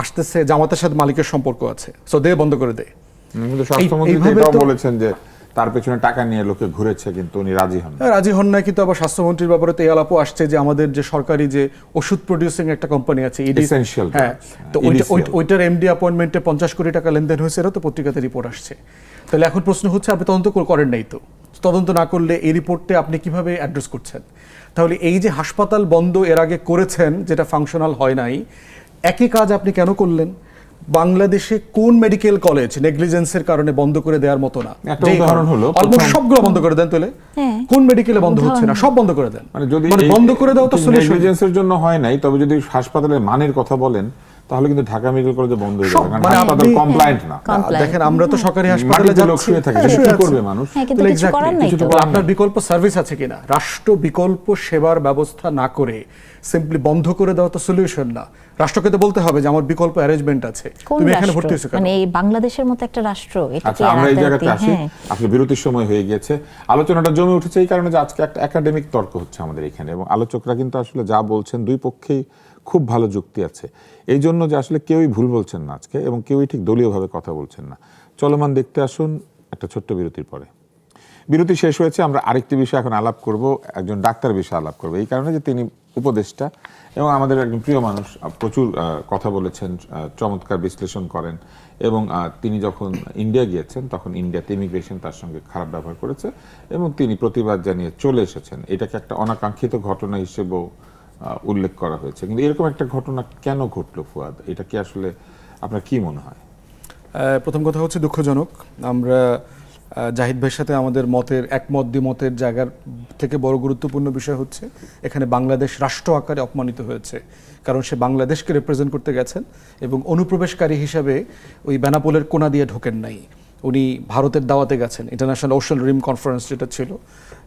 Speaker 2: আসতেছে জামাতের সাথে মালিকের সম্পর্ক আছে, সো দে বন্ধ করে দে।
Speaker 1: কিন্তু স্বাস্থ্যমন্ত্রী
Speaker 2: এইভাবে
Speaker 1: এটাও
Speaker 2: তো-
Speaker 1: বলেছেন যে তার পেছনে টাকা নিয়ে লোকে ঘুরেছে, কিন্তু উনি রাজি হন।
Speaker 2: রাজি হন না, কিন্তু আবার স্বাস্থ্যমন্ত্রীর ব্যাপারে তো এই আলাপও আসছে যে আমাদের যে সরকারি যে ওষুধ প্রডিউসিং একটা কোম্পানি আছে
Speaker 1: Essential
Speaker 2: হ্যাঁ,
Speaker 1: drugs,
Speaker 2: তো
Speaker 1: Initial।
Speaker 2: ওইটার এমডি অ্যাপয়েন্টমেন্টে 50 কোটি টাকা লেনদেন হয়েছে, এরা তো পত্রিকাতে রিপোর্ট আসছে। তাহলে এখন প্রশ্ন হচ্ছে, আপনি তদন্ত করেন নাই, তো তদন্ত না করলে এই রিপোর্টে আপনি কিভাবে অ্যাড্রেস করছেন? তাহলে এই যে হাসপাতাল বন্ধ এর আগে করেছেন, যেটা ফাংশনাল হয় নাই, একই কাজ আপনি কেন করলেন? বাংলাদেশে কোন মেডিকেল কলেজ নেগলিজেন্সের কারণে বন্ধ করে দেওয়ার মতো না?
Speaker 1: একটা উদাহরণ হলো,
Speaker 2: অলমোস্ট সবগুলো বন্ধ করে দেন। তাহলে
Speaker 3: হ্যাঁ।
Speaker 2: কোন মেডিকেলে বন্ধ হচ্ছে না? সব বন্ধ করে দেন।
Speaker 1: মানে যদি
Speaker 2: বন্ধ করে দাও তো সলিউশন।
Speaker 1: নেগলিজেন্সের জন্য হয় নাই, তবে যদি হাসপাতালের মানের কথা বলেন, তাহলে কিন্তু ঢাকা মেডিকেল কলেজে বন্ধ হয়ে যাবে, কারণ
Speaker 2: মানে
Speaker 1: হাসপাতাল
Speaker 2: আপনি-
Speaker 1: কমপ্লায়েন্ট না।
Speaker 3: Compliant।
Speaker 2: দেখেন, আমরা তো সরকারি হাসপাতালে
Speaker 1: মাটিতে লোক
Speaker 2: যাচ্ছি,
Speaker 1: শুয়ে থাকে,
Speaker 2: হ্যাঁ,
Speaker 1: সেটা
Speaker 2: শুয়ে
Speaker 1: কি
Speaker 2: আছে।
Speaker 1: করবে মানুষ?
Speaker 3: হ্যাঁ, কিন্তু
Speaker 2: তাহলে
Speaker 3: কিছু
Speaker 2: exactly,
Speaker 3: করার নাই
Speaker 2: কিছু
Speaker 3: তো।
Speaker 2: তো আপনার বিকল্প সার্ভিস আছে কিনা? রাষ্ট্র বিকল্প সেবার ব্যবস্থা না করে সিম্পলি বন্ধ করে দেওয়া তো সলিউশন না। রাষ্ট্রকে তো বলতে হবে যে আমার বিকল্প অ্যারেঞ্জমেন্ট আছে,
Speaker 3: কোন
Speaker 2: তুমি এখানে
Speaker 3: রাষ্ট্র?
Speaker 2: ভর্তি হয়েছো কেন?
Speaker 3: মানে এই বাংলাদেশের মতো একটা রাষ্ট্র, এটা কি
Speaker 1: আচ্ছা, আমরা এই জায়গাতে
Speaker 3: রাতারাতি?
Speaker 1: আসি।
Speaker 3: হ্যাঁ।
Speaker 1: আসলে বিরতির সময় হয়ে গিয়েছে, আলোচনাটা জমে উঠেছে এই কারণে যে আজকে একটা একাডেমিক তর্ক হচ্ছে আমাদের এখানে, এবং আলোচকরা কিন্তু আসলে যা বলছেন দুই পক্ষেই খুব ভালো যুক্তি আছে। এই জন্য যে আসলে কেউই ভুল বলছেন না আজকে, এবং কেউই ঠিক দলীয়ভাবে কথা বলছেন না। চলমান দেখতে আসুন একটা ছোট্ট বিরতির পরে। বিরতি শেষ হয়েছে, আমরা আরেকটি বিষয় এখন আলাপ করব, একজন ডাক্তার বিষয়ে আলাপ করব, এই কারণে যে তিনি উপদেষ্টা এবং আমাদের একজন প্রিয় মানুষ, প্রচুর কথা বলেছেন, চমৎকার বিশ্লেষণ করেন, এবং তিনি যখন ইন্ডিয়া গিয়েছেন তখন ইন্ডিয়াতে ইমিগ্রেশন তার সঙ্গে খারাপ ব্যবহার করেছে এবং তিনি প্রতিবাদ জানিয়ে চলে এসেছেন। এটাকে একটা অনাকাঙ্ক্ষিত ঘটনা হিসেবেও উল্লেখ করা হয়েছে, কিন্তু এরকম একটা ঘটনা কেন ঘটলো ফুয়াদ? এটা কি আসলে আপনার কি মনে হয়?
Speaker 2: প্রথম কথা হচ্ছে দুঃখজনক। আমরা জাহিদ ভাইয়ের সাথে আমাদের মতের একমত দ্বিমতের জায়গার সবথেকে বড় গুরুত্বপূর্ণ বিষয় হচ্ছে এখানে বাংলাদেশ রাষ্ট্র আকারে অপমানিত হয়েছে, কারণ সে বাংলাদেশকে রিপ্রেজেন্ট করতে গেছেন এবং অনুপ্রবেশকারী হিসাবে ওই বেনাপোলের কোনা দিয়ে ঢোকেন নাই। উনি ভারতের দাওয়াতে গেছেন, ইন্টারন্যাশনাল ওশান রিম কনফারেন্স যেটা ছিল,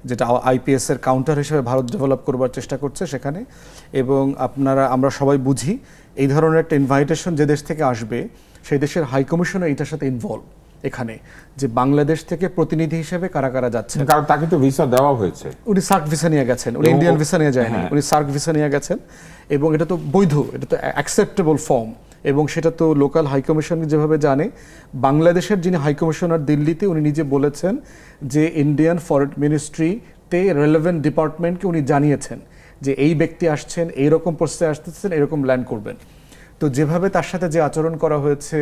Speaker 2: যেটা আইপিএস এর কাউন্টার হিসেবে ভারত ডেভেলপ করবার চেষ্টা করছে সেখানে। এবং আমরা সবাই বুঝি এই ধরনের একটা ইনভাইটেশন যে দেশ থেকে আসবে সেই দেশের হাই কমিশনার এটার সাথে ইনভলভ এখানে, যে বাংলাদেশ থেকে প্রতিনিধি হিসেবে কারা কারা যাচ্ছেন।
Speaker 1: কারণ তাকে তো ভিসা দেওয়া হয়েছে,
Speaker 2: উনি সার্ক ভিসা নিয়ে গেছেন, উনি ইন্ডিয়ান ভিসা নিয়ে যায়নি, উনি সার্ক ভিসা নিয়ে গেছেন এবং এটা তো বৈধ, এটা তো অ্যাকসেপ্টেবল ফর্ম এবং সেটা তো লোকাল হাইকমিশন যেভাবে জানে। বাংলাদেশের যিনি হাইকমিশনার দিল্লিতে, উনি নিজে বলেছেন যে ইন্ডিয়ান ফরেন মিনিস্ট্রিতে রেলেভেন্ট ডিপার্টমেন্টকে উনি জানিয়েছেন যে এই ব্যক্তি আসছেন, এইরকম প্রসেসে আসতেছেন, এরকম ল্যান্ড করবেন। তো যেভাবে তার সাথে যে আচরণ করা হয়েছে,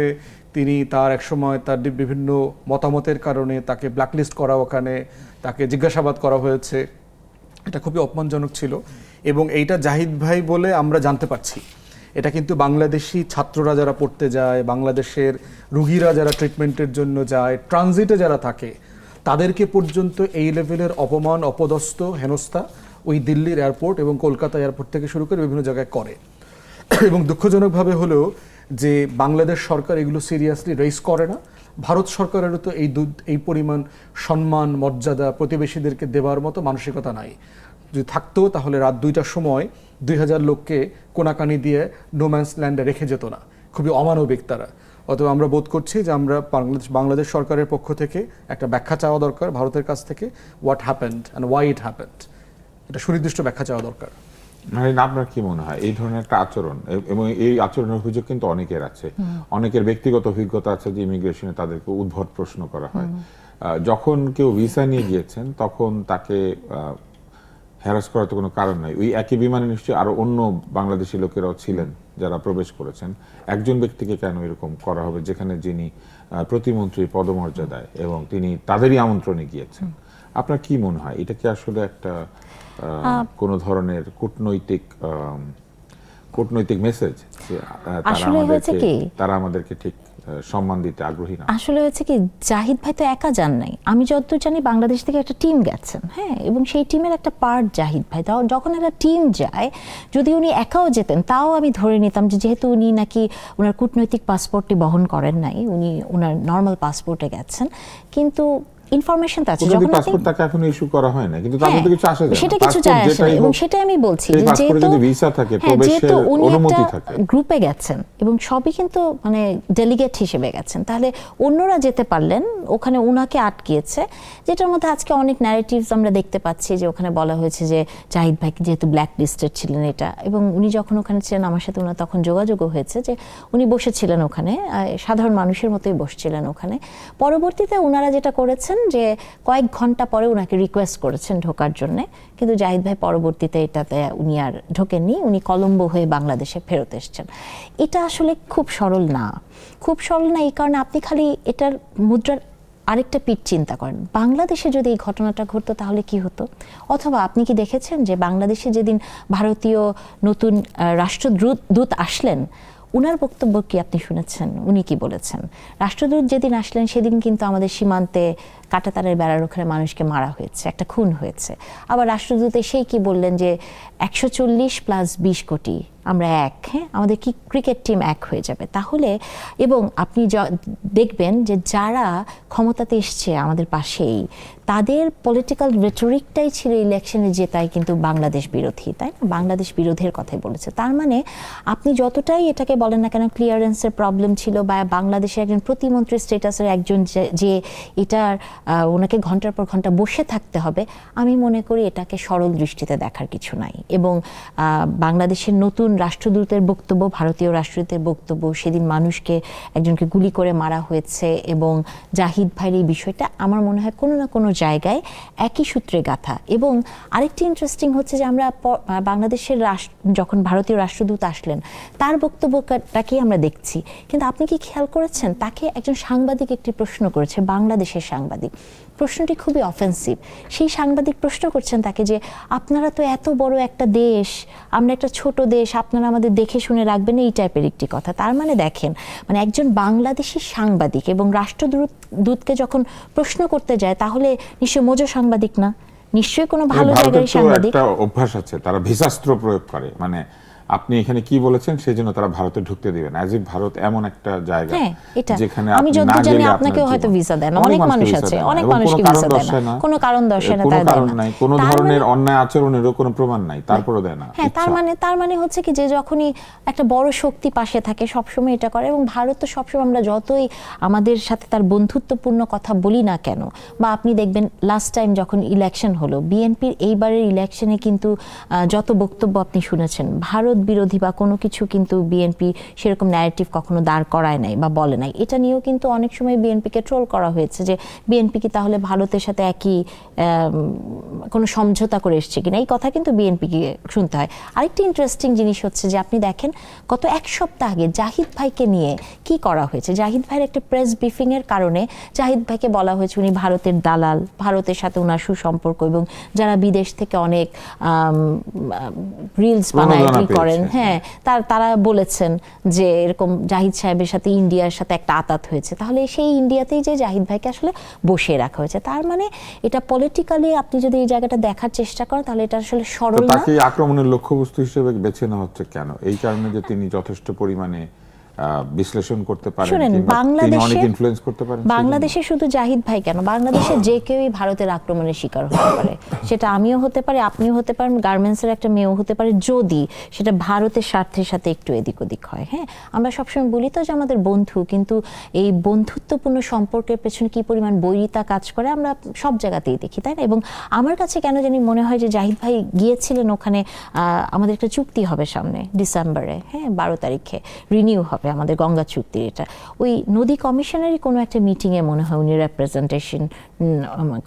Speaker 2: তিনি তার একসময় তার বিভিন্ন মতামতের কারণে তাকে ব্ল্যাকলিস্ট করা, ওখানে তাকে জিজ্ঞাসাবাদ করা হয়েছে, এটা খুবই অপমানজনক ছিল। এবং এইটা জাহিদ ভাই বলে আমরা জানতে পারছি, এটা কিন্তু বাংলাদেশি ছাত্ররা যারা পড়তে যায়, বাংলাদেশের রুগীরা যারা ট্রিটমেন্টের জন্য যায়, ট্রানজিটে যারা থাকে, তাদেরকে পর্যন্ত এই লেভেলের অপমান, অপদস্থ, হেনস্থা ওই দিল্লির এয়ারপোর্ট এবং কলকাতা এয়ারপোর্ট থেকে শুরু করে বিভিন্ন জায়গায় করে। এবং দুঃখজনকভাবে হলেও যে বাংলাদেশ সরকার এগুলো সিরিয়াসলি রেইজ করে না। ভারত সরকারেরও তো এই পরিমাণ সম্মান, মর্যাদা প্রতিবেশীদেরকে দেওয়ার মতো মানসিকতা নাই। যদি থাকতো তাহলে রাত 2টার সময় 2000 লোককে কোনাকানি দিয়ে নোম্যান্স ল্যান্ডে রেখে যেত না। খুবই অমানবিক তারা। অতএব আমরা বোধ করছি যে আমরা বাংলাদেশ সরকারের পক্ষ থেকে একটা ব্যাখ্যা চাওয়া দরকার ভারতের কাছ থেকে, what happened and why it happened, এটা সুনির্দিষ্ট ব্যাখ্যা চাওয়া দরকার।
Speaker 1: মানে আপনার কি মনে হয় এই ধরনের একটা আচরণ, এবং এই আচরণের অভিযোগ কিন্তু অনেকের আছে, অনেকের ব্যক্তিগত অভিজ্ঞতা আছে যে ইমিগ্রেশনে তাদেরকে উদ্ভট প্রশ্ন করা হয়। যখন কেউ ভিসা নিয়ে গিয়েছেন তখন তাকে হ্যারাস করার তো কোনো কারণ নাই। ওই একই বিমানে নিশ্চয়ই আরো অন্য বাংলাদেশি লোকেরাও ছিলেন যারা প্রবেশ করেছেন। একজন ব্যক্তিকে কেন এরকম করা হবে যেখানে যিনি প্রতিমন্ত্রী পদমর্যাদায় এবং তিনি তাদেরই আমন্ত্রণে গিয়েছেন? আপনার কি মনে হয় এটা কি আসলে একটা কোন ধরনের কূটনৈতিক মেসেজ যে তারা আমাদেরকে ঠিক সম্মান দিতে আগ্রহী না?
Speaker 3: আসলে হয়েছে কি, জাহিদ ভাই তো একা যান নাই, আমি যতদূর জানি বাংলাদেশ থেকে একটা টিম গেছেন, হ্যাঁ, এবং সেই টিমের একটা পার্ট জাহিদ ভাই। তাও যখন একটা টিম যায়, যদি উনি একাও যেতেন তাও আমি ধরে নিতাম যে যেহেতু উনি নাকি ওনার কূটনৈতিক পাসপোর্টটি বহন করেন নাই, উনি ওনার নর্মাল পাসপোর্টে গেছেন, কিন্তু ইনফরমেশন তো আছে যখন
Speaker 1: পাসপোর্ট তাকে এখনো ইস্যু করা হয় না, কিন্তু তার মধ্যে কিছু আসে যায়
Speaker 3: সেটা কিছু যায় আসে না। এবং সেটাই আমি বলছি যে
Speaker 1: যেহেতু ভিসা থাকে, প্রবেশের অনুমতি থাকে,
Speaker 3: গ্রুপে গেছেন এবং সবই কিন্তু মানে ডেলিগেট হিসেবে গেছেন, তাহলে অন্যরা যেতে পারলেন, ওখানে উনাকে আটকিয়েছে, যেটার মধ্যে আজকে অনেক ন্যারেটিভস আমরা দেখতে পাচ্ছি যে ওখানে বলা হয়েছে যে জাহিদ ভাই যেহেতু ব্ল্যাক লিস্টেড ছিলেন এটা, এবং উনি যখন ওখানে ছিলেন আমার সাথে ওনার তখন যোগাযোগও হয়েছে যে উনি বসেছিলেন ওখানে, সাধারণ মানুষের মতোই বসছিলেন ওখানে। পরবর্তীতে ওনারা যেটা করেছেন যে কয়েক ঘন্টা পরে ওনাকে রিকোয়েস্ট করেছেন ঢোকার জন্য, কিন্তু জাহিদ ভাই পরবর্তীতে এটাতে উনি আর ঢোকেননি, উনি কলম্বো হয়ে বাংলাদেশে ফেরত এসেছেন। এটা আসলে খুব সরল না, খুব সরল না এই কারণে আপনি খালি এটার মুদ্রার আরেকটা পিঠ চিন্তা করেন, বাংলাদেশে যদি এই ঘটনাটা ঘটতো তাহলে কি হতো? অথবা আপনি কি দেখেছেন যে বাংলাদেশে যেদিন ভারতীয় নতুন রাষ্ট্রদূত আসলেন, উনার বক্তব্য কি আপনি শুনেছেন? উনি কি বলেছেন? রাষ্ট্রদূত যেদিন আসলেন সেদিন কিন্তু আমাদের সীমান্তে কাঁটাতারের বেড়ার ওখানে মানুষকে মারা হয়েছে, একটা খুন হয়েছে। আবার রাষ্ট্রদূত এসেই কি বললেন যে 140 + 20 কোটি আমরা এক, হ্যাঁ, আমাদের কি ক্রিকেট টিম এক হয়ে যাবে। তাহলে এবং আপনি দেখবেন যে যারা ক্ষমতাতে এসছে আমাদের পাশেই, তাদের পলিটিক্যাল রেটরিকটাই ছিল ইলেকশনে জেতাই কিন্তু বাংলাদেশ বিরোধী, তাই না? বাংলাদেশ বিরোধের কথাই বলেছে। তার মানে আপনি যতটাই এটাকে বলেন না কেন ক্লিয়ারেন্সের প্রবলেম ছিল, বা বাংলাদেশের একজন প্রতিমন্ত্রী স্টেটাসের একজন যে এটার ওনাকে ঘন্টার পর ঘন্টা বসে থাকতে হবে, আমি মনে করি এটাকে সরল দৃষ্টিতে দেখার কিছু নাই। এবং বাংলাদেশের নতুন রাষ্ট্রদূতের বক্তব্য, ভারতীয় রাষ্ট্রদূতের বক্তব্য, সেদিন মানুষকে একজনকে গুলি করে মারা হয়েছে, এবং জাহিদ ভাইয়ের এই বিষয়টা আমার মনে হয় কোনো না কোনো জায়গায় একই সূত্রে গাঁথা। এবং আরেকটি ইন্টারেস্টিং হচ্ছে যে আমরা বাংলাদেশের যখন ভারতীয় রাষ্ট্রদূত আসলেন তার বক্তব্যটাকেই আমরা দেখছি, কিন্তু আপনি কি খেয়াল করেছেন তাকে একজন সাংবাদিক একটি প্রশ্ন করেছে, বাংলাদেশের সাংবাদিক, প্রশ্নটি খুবই অফেন্সিভ। সেই সাংবাদিক প্রশ্ন করছেন তাকে যে আপনারা তো এত বড় একটা দেশ, আমরা একটা ছোট দেশ, আপনারা আমাদের দেখে শুনে রাখবেন, এই টাইপের একটি কথা। তার মানে দেখেন, মানে একজন বাংলাদেশি সাংবাদিক এবং রাষ্ট্রদূতকে যখন প্রশ্ন করতে যায় তাহলে নিশ্চয় মোজো সাংবাদিক না, নিশ্চয়ই কোনো ভালো
Speaker 1: ভারতের
Speaker 3: জায়গায়
Speaker 1: তো
Speaker 3: সাংবাদিক।
Speaker 1: একটা অভ্যাস আছে, তারা ভিসাস্ত্র প্রয়োগ করে, মানে আপনি এখানে কি বলেছেন সেই জন্য তারা ভারতে ঢুকতে দিবে না। অ্যাজ ইফ ভারত এমন একটা জায়গা
Speaker 3: হ্যাঁ, এটা
Speaker 1: যেখানে
Speaker 3: আমি
Speaker 1: আপনি না
Speaker 3: যতদূর জানি
Speaker 1: গেলে
Speaker 3: আপনাকেও
Speaker 1: আপনার
Speaker 3: হয়তো
Speaker 1: জীবন-
Speaker 3: ভিসা দেয় না, অনেক মানুষ
Speaker 1: ভিসা
Speaker 3: আছে,
Speaker 1: দেয় না
Speaker 3: অনেক
Speaker 1: এবং
Speaker 3: মানুষকে
Speaker 1: কোনো কারণ
Speaker 3: ভিসা দেয় না,
Speaker 1: দর্শায় না,
Speaker 3: কোনো কারণ দর্শায় না,
Speaker 1: কোনো
Speaker 3: তারা দেয়
Speaker 1: কারণ
Speaker 3: না।
Speaker 1: নাই, কোনো
Speaker 3: তার
Speaker 1: ধরনের
Speaker 3: মানে-
Speaker 1: অন্যায় আচরণেরও কোনো প্রমাণ নাই, তারপরও দেয় না।
Speaker 3: হ্যাঁ,
Speaker 1: ইচ্ছা।
Speaker 3: তার মানে হচ্ছে কি যে যখনই একটা বড় শক্তি পাশে থাকে সবসময় এটা করে। এবং ভারত তো সবসময়, আমরা যতই আমাদের সাথে তার বন্ধুত্বপূর্ণ কথা বলি না কেন, বা আপনি দেখবেন লাস্ট টাইম যখন ইলেকশন হলো, বিএনপির এইবারের ইলেকশনে কিন্তু যত বক্তব্য আপনি শুনেছেন ভারত বিরোধী বা কোনো কিছু কিন্তু বিএনপি সেরকম ন্যারেটিভ কখনো দাঁড় করায় নাই বা বলে নাই। এটা নিয়েও কিন্তু অনেক সময় বিএনপিকে ট্রোল করা হয়েছে যে বিএনপি কি তাহলে ভারতের সাথে একই কোনো সমঝোতা করে এসছে কিনা, এই কথা কিন্তু বিএনপিকে শুনতে হয়। আরেকটি ইন্টারেস্টিং জিনিস হচ্ছে যে আপনি দেখেন গত এক সপ্তাহ আগে জাহিদ ভাইকে নিয়ে কি করা হয়েছে। জাহিদ ভাইয়ের একটা প্রেস ব্রিফিংয়ের কারণে জাহিদ ভাইকে বলা হয়েছে উনি ভারতের দালাল, ভারতের সাথে ওনার সুসম্পর্ক, এবং যারা বিদেশ থেকে অনেক রিলস বানায় কি করেন, হ্যাঁ, তারা বলেছেন যে এরকম জাহিদ সাহেবের সাথে ইন্ডিয়ার সাথে একটা আতাত হয়েছে। তাহলে সেই ইন্ডিয়াতেই যে জাহিদ ভাইকে আসলে বসিয়ে রাখা হয়েছে, তার মানে এটা পলিটিক্যালি আপনি যদি এই জায়গাটা দেখার চেষ্টা করেন তাহলে এটা আসলে
Speaker 1: তো
Speaker 3: সরল না।
Speaker 1: তাকে আক্রমণের লক্ষ্যবস্তু হিসেবে বেছে নেওয়া হচ্ছে কেন? এই কারণে যে তিনি যথেষ্ট পরিমাণে বিশ্লেষণ করতে পারেন,
Speaker 3: শুনেন,
Speaker 1: কিংবা তিনি
Speaker 3: বাংলাদেশে
Speaker 1: অনেক ইনফ্লুয়েন্স করতে পারেন।
Speaker 3: বাংলাদেশে শুধু জাহিদ ভাই কেন, বাংলাদেশে যে কেউই ভারতের আক্রমণের শিকার হতে পারে। সেটা আমিও হতে পারি, আপনিও হতে পারেন, গার্মেন্টসের একটা মেয়েও হতে পারে, যদি সেটা ভারতের স্বার্থের সাথে একটু এদিক ওদিক হয়। হ্যাঁ, আমরা সবসময় বলি তো যে আমাদের বন্ধু, কিন্তু এই বন্ধুত্বপূর্ণ সম্পর্কের পেছনে কি পরিমাণ বৈরিতা কাজ করে আমরা সব জায়গাতেই দেখি, তাই না? এবং আমার কাছে কেন জানি মনে হয় যে জাহিদ ভাই গিয়েছিলেন ওখানে, আমাদের একটা চুক্তি হবে সামনে ডিসেম্বরে, হ্যাঁ 12 তারিখে রিনিউ হবে আমাদের গঙ্গা চুক্তির। এটা ওই নদী কমিশনারই কোনো একটা মিটিংয়ে মনে হয় উনি রেপ্রেজেন্টেশন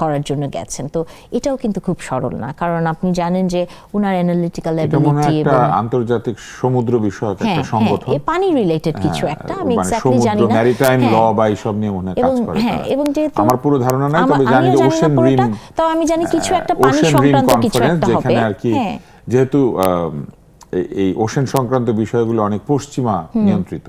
Speaker 3: করার জন্য গেছেন। তো এটাও কিন্তু খুব সরল না, কারণ আপনি জানেন যে ওনার অ্যানালিটিক্যাল
Speaker 1: এটা মনে হয়
Speaker 3: অ্যাবিলিটি
Speaker 1: একটা
Speaker 3: এবং
Speaker 1: আন্তর্জাতিক সমুদ্র বিষয়ক
Speaker 3: হ্যাঁ
Speaker 1: একটা সংগঠন,
Speaker 3: পানি রিলেটেড কিছু একটা, আমি
Speaker 1: মানে
Speaker 3: এক্স্যাক্টলি জানি
Speaker 1: সমুদ্র
Speaker 3: না,
Speaker 1: ম্যারিটাইম ল
Speaker 3: হ্যাঁ,
Speaker 1: বা এইসব নিয়ে মনে হয় কাজ
Speaker 3: এবং
Speaker 1: করে
Speaker 3: হ্যাঁ,
Speaker 1: তারা।
Speaker 3: এবং যেহেতু
Speaker 1: আমার পুরো ধারণা নাই, তবে জানি যে ওশেন রিম,
Speaker 3: তো আমি জানি কিছু একটা পানি
Speaker 1: ওশেন রিম
Speaker 3: সংক্রান্ত কিছু
Speaker 1: কনফারেন্স,
Speaker 3: একটা হবে,
Speaker 1: যেখানে আর কি
Speaker 3: হ্যাঁ,
Speaker 1: যেহেতু এই ওশেন সংক্রান্ত বিষয়গুলো অনেক পশ্চিমা নিয়ন্ত্রিত,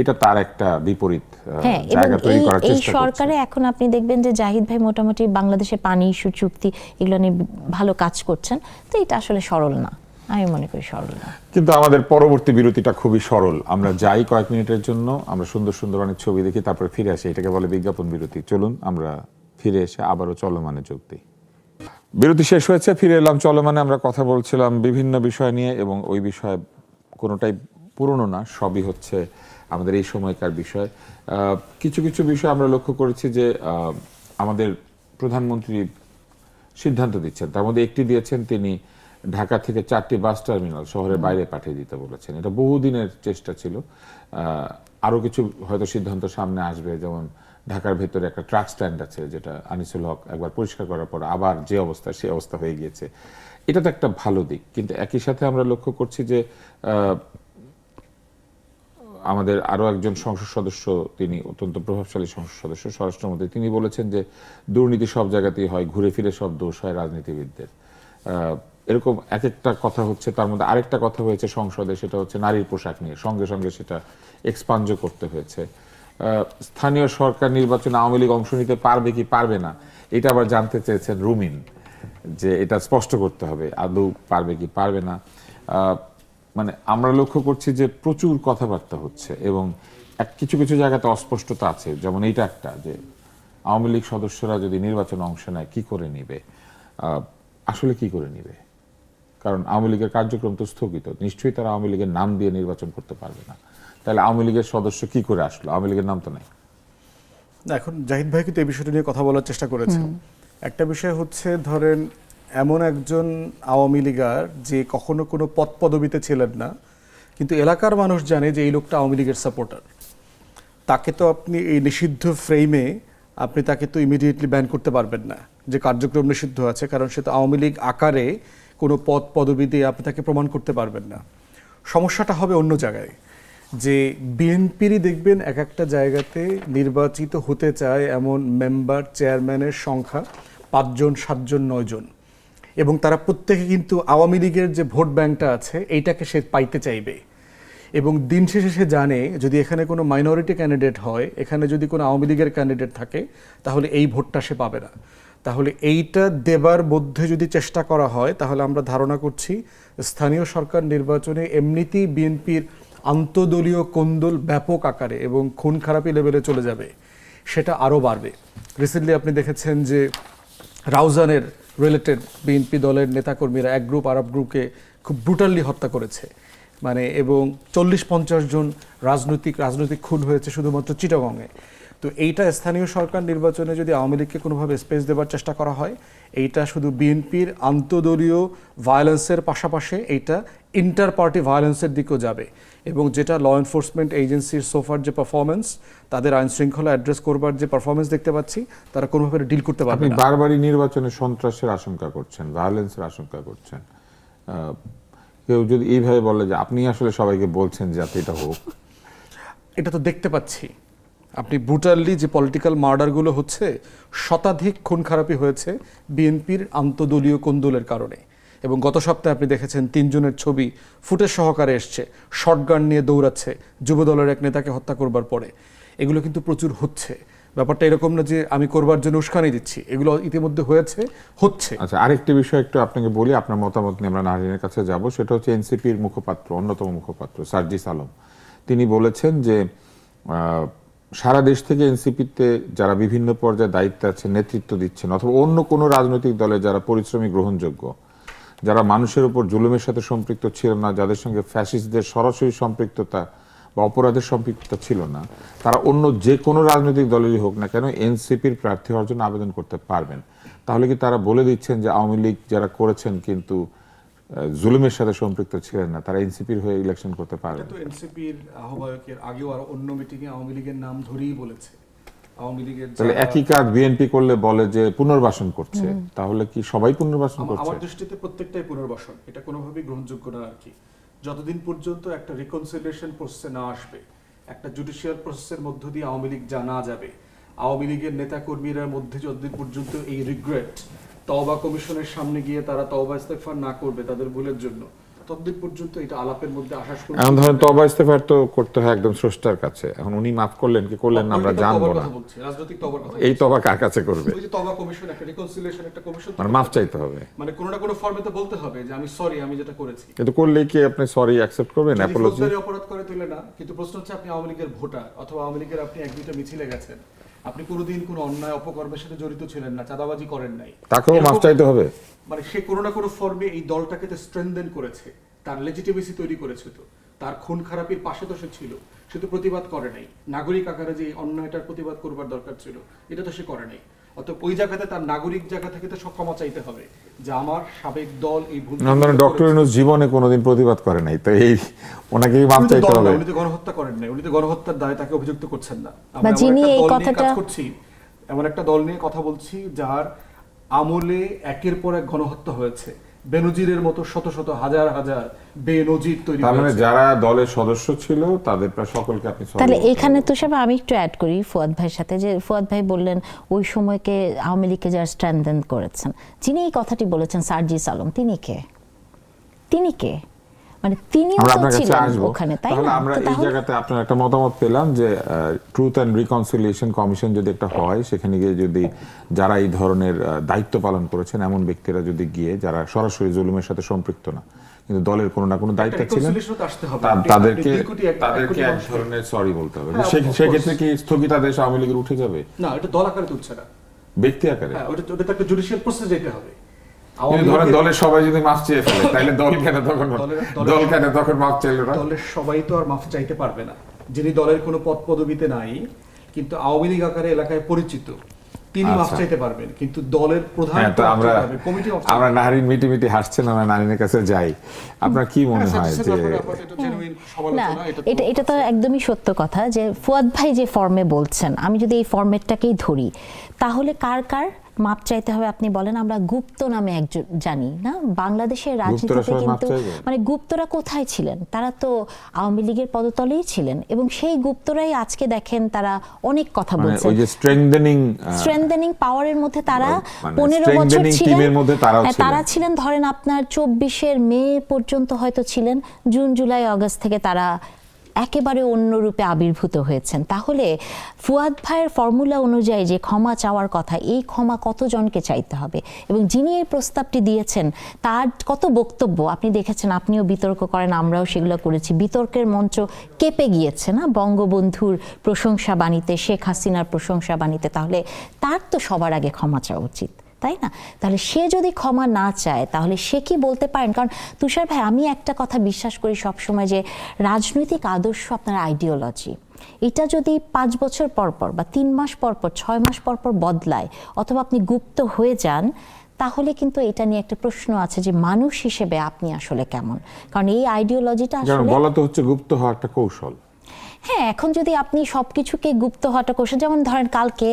Speaker 1: এটা তার একটা বিপরীত
Speaker 3: হ্যাঁ।
Speaker 1: জায়গা তৈরি করার
Speaker 3: এই
Speaker 1: চেষ্টা করছে।
Speaker 3: সরকারে এখন আপনি দেখবেন যে জাহিদ ভাই মোটামুটি বাংলাদেশে পানি ইস্যু চুক্তি এগুলো নিয়ে ভালো কাজ করছেন। তো এটা আসলে সরল না, আমি মনে করি সরল না।
Speaker 1: কিন্তু আমাদের পরবর্তী বিরতিটা খুবই সরল। আমরা যাই কয়েক মিনিটের জন্য, আমরা সুন্দর সুন্দর অনেক ছবি দেখি, তারপরে ফিরে আসি। এটাকে বলে বিজ্ঞাপন বিরতি। চলুন আমরা ফিরে এসে আবারও চলমানে যোগ দিই। বিরতি শেষ হয়েছে, ফিরে এলাম চলমানে। আমরা কথা বলছিলাম বিভিন্ন বিষয় নিয়ে, এবং ওই বিষয় কোনোটাই পুরনো না, সবই হচ্ছে আমাদের এই সময়কার বিষয়। কিছু কিছু বিষয় আমরা লক্ষ্য করেছি যে আমাদের প্রধানমন্ত্রী সিদ্ধান্ত দিচ্ছেন, তার মধ্যে একটি দিয়েছেন, তিনি ঢাকা থেকে 4টি বাস টার্মিনাল শহরের বাইরে পাঠিয়ে দিতে বলেছেন। এটা বহুদিনের চেষ্টা ছিল। আরও কিছু হয়তো সিদ্ধান্ত সামনে আসবে, যেমন ঢাকার ভেতরে একটা ট্রাক স্ট্যান্ড আছে, যেটা আনিসুল হক একবার পরিষ্কার করার পর আবার যে অবস্থা সেই অবস্থা হয়ে গিয়েছে। এটা তো একটা ভালো দিক, কিন্তু একই সাথে আমরা লক্ষ্য করছি যে আমাদের আরো একজন সংসদ সদস্য, তিনি অত্যন্ত প্রভাবশালী সংসদ সদস্য, স্বরাষ্ট্রমন্ত্রী, তিনি বলেছেন যে দুর্নীতি সব জায়গাতেই হয়, ঘুরে ফিরে সব দোষ হয় রাজনীতিবিদদের। এরকম এক একটা কথা হচ্ছে। তার মধ্যে আরেকটা কথা হয়েছে সংসদে, সেটা হচ্ছে নারীর পোশাক নিয়ে, সঙ্গে সঙ্গে সেটা এক্সপাঞ্জও করতে হয়েছে। স্থানীয় সরকার নির্বাচনে আওয়ামী লীগ অংশ নিতে পারবে কি পারবে না, এটা আবার জানতে চেয়েছেন রুমিন, যে এটা স্পষ্ট করতে হবে আদৌ পারবে কি পারবে না। মানে আমরা লক্ষ্য করছি যে প্রচুর কথাবার্তা হচ্ছে, এবং কিছু কিছু জায়গাতে অস্পষ্টতা আছে। যেমন এইটা একটা, যে আওয়ামী লীগ সদস্যরা যদি নির্বাচনে অংশ নেয় কি করে নিবে, আসলে কি করে নিবে? কারণ আওয়ামী লীগের কার্যক্রম তো স্থগিত, নিশ্চয়ই তারা আওয়ামী লীগের নাম দিয়ে নির্বাচন করতে পারবে না। তাহলে আওয়ামী লীগের সদস্য কি করে আসলো? আওয়ামী লীগের নাম তো নাই।
Speaker 2: এখন জাহিদ ভাই কিন্তু এই বিষয়টা নিয়ে কথা বলার চেষ্টা করেছেন। একটা বিষয় হচ্ছে, ধরেন এমন একজন আওয়ামী লীগার যে কখনো কোনো পদ পদবিতে ছিলেন না, কিন্তু এলাকার মানুষ জানে যে এই লোকটা আওয়ামী লীগের সাপোর্টার, তাকে তো আপনি এই নিষিদ্ধ ফ্রেমে আপনি তাকে তো ইমিডিয়েটলি ব্যান করতে পারবেন না যে কার্যক্রম নিষিদ্ধ আছে, কারণ সে তো আওয়ামী লীগ আকারে কোনো পদ পদবি দিয়ে আপনি তাকে প্রমাণ করতে পারবেন না। সমস্যাটা হবে অন্য জায়গায়, যে বিএনপিরই দেখবেন এক একটা জায়গাতে নির্বাচিত হতে চায় এমন মেম্বার চেয়ারম্যানের সংখ্যা 5 জন 7 জন 9 জন, এবং তারা প্রত্যেকে কিন্তু আওয়ামী লীগের যে ভোট ব্যাংকটা আছে এইটাকে সে পাইতে চাইবে। এবং দিন শেষে সে জানে যদি এখানে কোনো মাইনরিটি ক্যান্ডিডেট হয়, এখানে যদি কোনো আওয়ামী লীগের ক্যান্ডিডেট থাকে, তাহলে এই ভোটটা সে পাবে না। তাহলে এইটা দেবার মধ্যে যদি চেষ্টা করা হয় তাহলে আমরা ধারণা করছি স্থানীয় সরকার নির্বাচনে এমনিতেই বিএনপির আন্তদলীয় কোন্দল ব্যাপক আকারে এবং খুন খারাপি লেভেলে চলে যাবে, সেটা আরও বাড়বে। রিসেন্টলি আপনি দেখেছেন যে রাউজানের রিলেটেড বিএনপি দলের নেতাকর্মীরা এক গ্রুপ আরব গ্রুপকে খুব ব্রুটালি হত্যা করেছে, মানে এবং 40-50 জন রাজনৈতিক খুন হয়েছে শুধুমাত্র চিটাগংয়ে। তো এইটা স্থানীয় সরকার নির্বাচনে যদি আওয়ামী লীগকে কোনোভাবে স্পেস দেওয়ার চেষ্টা করা হয়, এইটা শুধু বিএনপির আন্তদলীয় ভায়োলেন্সের পাশাপাশি এইটা ইন্টার পার্টি ভায়োলেন্সের দিকেও যাবে। এবং যেটা ল এনফোর্সমেন্ট এজেন্সির সোফার যে পারফরমেন্স, তাদের আইন শৃঙ্খলা অ্যাড্রেস করবার যে পারফরমেন্স দেখতে পাচ্ছি, তারা কোনোভাবে ডিল করতে পারবে
Speaker 1: আপনি
Speaker 2: না।
Speaker 1: বারবারই নির্বাচনে সন্ত্রাসের আশঙ্কা করছেন, ভায়োলেন্সের আশঙ্কা করছেন। কেউ যদি এইভাবে বলে যে আপনি আসলে সবাইকে বলছেন যাতে এটা হোক,
Speaker 2: এটা তো দেখতে পাচ্ছি। আপনি ব্রুটালি যে পলিটিক্যাল মার্ডারগুলো হচ্ছে, শতাধিক খুন খারাপি হয়েছে বিএনপির আন্তদলীয় কোন্দলের কারণে। এবং গত সপ্তাহে আপনি দেখেছেন 3 জনের ছবি ফুটেজ সহকারে এসছে, শটগান নিয়ে দৌড়াচ্ছে যুবদলের এক নেতাকে হত্যা করবার পরে। এগুলো কিন্তু প্রচুর হচ্ছে। ব্যাপারটা এরকম না যে আমি করবার জন্য উস্কানি দিচ্ছি, এগুলো ইতিমধ্যে হচ্ছে।
Speaker 1: আচ্ছা, আরেকটি বিষয় একটু আপনাকে বলি, আপনার মতামত নিয়ে আমরা নারিনের কাছে যাব। সেটা হচ্ছে এনসিপির মুখপাত্র, অন্যতম মুখপাত্র সার্জিস আলম, তিনি বলেছেন যে সারা দেশ থেকে এনসিপিতে যারা বিভিন্ন পর্যায়ে দায়িত্বে আছেন, নেতৃত্ব দিচ্ছেন, অথবা অন্য কোনো রাজনৈতিক দলে যারা পরিশ্রমী গ্রহণযোগ্য, যারা মানুষের উপর জুলুমের সাথে সম্পৃক্ত ছিল না, যাদের সঙ্গে ফ্যাসিস্টদের সরাসরি সম্পৃক্ততা বা অপরাধের সম্পৃক্ততা ছিল না, তারা অন্য যে কোনো রাজনৈতিক দলেরই হোক না কেন এনসিপির প্রার্থী হওয়ার জন্য আবেদন করতে পারবেন। তাহলে কি তারা বলে দিচ্ছেন যে আওয়ামী লীগ যারা করেছেন কিন্তু জুলুমের সাথে সম্পৃক্ত ছিলেন না, তারা এনসিপির হয়ে ইলেকশন করতে পারবেন?
Speaker 2: তো এনসিপির আহ্বায়কের আগেও আর অন্য মিটিংয়ে আওয়ামী লীগের নাম ধরেই বলেছে। আওয়ামী লীগের
Speaker 1: তাহলে একই কাজ বিএনপি করলে বলে যে পুনর্বাসন করছে, তাহলে কি সবাই পুনর্বাসন করছে?
Speaker 2: আমার দৃষ্টিতে প্রত্যেকটাই পুনর্বাসন, এটা কোনোভাবেই গ্রহণযোগ্য না আর কি। যতদিন পর্যন্ত একটা রিকনসিলিয়েশন প্রসেসে না আসবে, একটা জুডিশিয়াল প্রসেসের মধ্য দিয়ে আওয়ামী লীগ জানা যাবে, আওয়ামী লীগের নেতা কর্মীরা মধ্যে যতদিন পর্যন্ত এই রিগ্রেট তওবা কমিশনের সামনে গিয়ে তারা তওবা ইস্তেগফার না করবে তাদের ভুলের জন্য, ততদিন পর্যন্ত এটা আলাপের মধ্যে আসার শুরু।
Speaker 1: এখন ধরেন তওবা ইস্তেগফার তো করতে হয় একদম স্রষ্টার কাছে। এখন উনি মাফ করলেন কি করলেন না আমরা জানবো না।
Speaker 2: রাজনৈতিক তওবার কথা,
Speaker 1: এই তওবা কার কাছে করবে?
Speaker 2: ওই যে তওবা কমিশন, একটা রিকনসিলিয়েশন একটা কমিশন,
Speaker 1: মানে মাফ চাইতে হবে,
Speaker 2: মানে কোনো না কোনো ফর্মে তো বলতে হবে যে আমি সরি, আমি যেটা করেছি।
Speaker 1: কিন্তু করলেই কি আপনি সরি অ্যাকসেপ্ট করবেন?
Speaker 2: যদি
Speaker 1: অ্যাপোলজি
Speaker 2: ফৌজদারি অপরাধ করে তুলে না, কিন্তু প্রশ্ন হচ্ছে আপনি আওয়ামী লীগের ভোটার অথবা আওয়ামী লীগের আপনি 1-2টা মিছিলে গেছেন, আপনি কোনোদিন কোনো অন্যায় অপকর্মের সাথে জড়িত ছিলেন না, চাঁদাবাজি করেন নাই,
Speaker 1: তাকেও মাফ চাইতে হবে?
Speaker 2: মানে সে কোনো না কোনো ফর্মে এই দলটাকে তো স্ট্রেনদেন করেছে, তার লেজিটিমেসি তৈরি করেছে। তো তার খুন খারাপির পাশে তো সে ছিল, সে তো প্রতিবাদ করে নাই। নাগরিক আকারে যে অন্যায়টার প্রতিবাদ করবার দরকার ছিল, এটা তো সে করে নাই। অতএব ওই জায়গাতে তার নাগরিক জায়গা থেকে তো সব ক্ষমা চাইতে হবে যে আমার সাবেক দল এই ভুল।
Speaker 1: ডক্টর ইউনূস জীবনে কোনোদিন প্রতিবাদ করে নাই, তো এই ওনাকেই মাফ চাইতে হবে।
Speaker 2: উনি তো গণহত্যা করেন নাই, উনি তো গণহত্যার দায়ে তাকে অভিযুক্ত করছেন না।
Speaker 3: বা যিনি এই কথাটা
Speaker 2: করছি, এমন একটা দল নিয়ে কথা বলছি যার আমলে একের পর এক গণহত্যা হয়েছে, বেনজিরের মতো শত শত হাজার হাজার বেনজির তৈরি
Speaker 1: তার মানে
Speaker 2: হয়েছে।
Speaker 1: যারা দলের সদস্য ছিল তাদের প্রায় সকলকে আপনি sorry
Speaker 3: তাহলে
Speaker 1: বলতে
Speaker 3: এখানে
Speaker 1: হবে।
Speaker 3: তুষার আমি একটু অ্যাড করি ফুয়াদ ভাইয়ের সাথে, যে ফুয়াদ ভাই বললেন ওই সময়কে আওয়ামী লীগকে যারা স্ট্রেনথেন করেছেন, যিনি এই কথাটি বলেছেন সার্জিস আলম, তিনি কে? মানে তিনিও
Speaker 1: আমরা
Speaker 3: তো
Speaker 1: আপনার কাছে
Speaker 3: ছিলেন
Speaker 1: আসবো।
Speaker 3: ওখানে, তাই
Speaker 1: তাহলে
Speaker 3: না?
Speaker 1: আমরা
Speaker 3: তো
Speaker 1: এই
Speaker 3: তাহলে
Speaker 1: জায়গাতে আপনার একটা মতামত পেলাম যে ট্রুথ অ্যান্ড রিকনসিলিয়েশন কমিশন যদি একটা হয়, সেখানে গিয়ে যদি যারা এই ধরনের দায়িত্ব পালন করেছেন এমন ব্যক্তিরা যদি গিয়ে, যারা সরাসরি জুলুমের সাথে সম্পৃক্ত না কিন্তু দলের কোনো না কোনো দায়িত্ব ছিলেন, তাদেরকে এক ধরনের সরি বলতে হবে। সেক্ষেত্রে কি স্থগিতাদেশ আওয়ামী লীগের উঠে যাবে?
Speaker 2: না, এটা দল আকারে তুলছে না,
Speaker 1: ব্যক্তি আকারে।
Speaker 2: হ্যাঁ, ওটা তো একটা জুডিশিয়াল প্রসেস যেতে হবে।
Speaker 1: কিন্তু ধরেন দলের সবাই যদি মাফ চেয়ে ফেলে, তাহলে দল কেন তখন মাফ চাইলো না?
Speaker 2: দলের সবাই তো আর মাফ চাইতে পারবে না। যিনি দলের কোনো পদ পদবিতে নাই কিন্তু আওয়ামী লীগ আকারে এলাকায় পরিচিত, তিনি মাফ চাইতে পারবেন, কিন্তু দলের প্রধান কমিটি
Speaker 1: আমরা নারীন মিটি হাসছেন, আমরা নারীনের কাছে যাই। আপনার কি মনে হয় যে
Speaker 3: না, এটা তো একদমই সত্য কথা যে ফুয়াদ ভাই যে ফর্মে বলছেন, আমি যদি এই ফর্মেটটাকেই ধরি, তাহলে কার মাপ চাইতে হবে আপনি বলেন? আমরা গুপ্ত নামে একজন জানি না বাংলাদেশের রাজনীতিতে, কিন্তু মানে গুপ্তরা কোথায় ছিলেন? তারা তো আওয়ামী লীগের পদতলেই ছিলেন, এবং সেই গুপ্তরাই আজকে দেখেন তারা অনেক কথা বলছেন।
Speaker 1: ওই যে
Speaker 3: স্ট্রেংথেনিং পাওয়ারের মধ্যে তারা 15 বছর ছিলেন, তারা ছিলেন ধরেন আপনার 24-এর মে পর্যন্ত হয়তো ছিলেন, জুন জুলাই আগস্ট থেকে তারা একেবারে অন্য রূপে আবির্ভূত হয়েছেন। তাহলে ফুয়াদ ভাইয়ের ফর্মুলা অনুযায়ী যে ক্ষমা চাওয়ার কথা, এই ক্ষমা কতজনকে চাইতে হবে, এবং যিনি এই প্রস্তাবটি দিয়েছেন তার কত বক্তব্য আপনি দেখেছেন, আপনিও বিতর্ক করেন, আমরাও সেগুলো করেছি, বিতর্কের মঞ্চ কেঁপে গিয়েছে না বঙ্গবন্ধুর প্রশংসা বাণীতে, শেখ হাসিনার প্রশংসা বাণীতে। তাহলে তার তো সবার আগে ক্ষমা চাওয়া উচিত, তাই না? তাহলে সে যদি ক্ষমা না চায় তাহলে সে কি বলতে পারেন? কারণ তুষার ভাই, আমি একটা কথা বিশ্বাস করি সবসময়, যে রাজনৈতিক আদর্শ আপনার আইডিওলজি, এটা যদি 5 বছর পর পর বা 3 মাস পর পর 6 মাস পর পর বদলায়, অথবা আপনি গুপ্ত হয়ে যান, তাহলে কিন্তু এটা নিয়ে একটা প্রশ্ন আছে যে মানুষ হিসেবে আপনি আসলে কেমন। কারণ এই আইডিওলজিটা আসলে
Speaker 1: বলা তো হচ্ছে গুপ্ত হওয়া একটা কৌশল।
Speaker 3: হ্যাঁ, এখন যদি আপনি সব কিছুকে গুপ্ত হওয়াটা কৌশল, যেমন ধরেন কালকে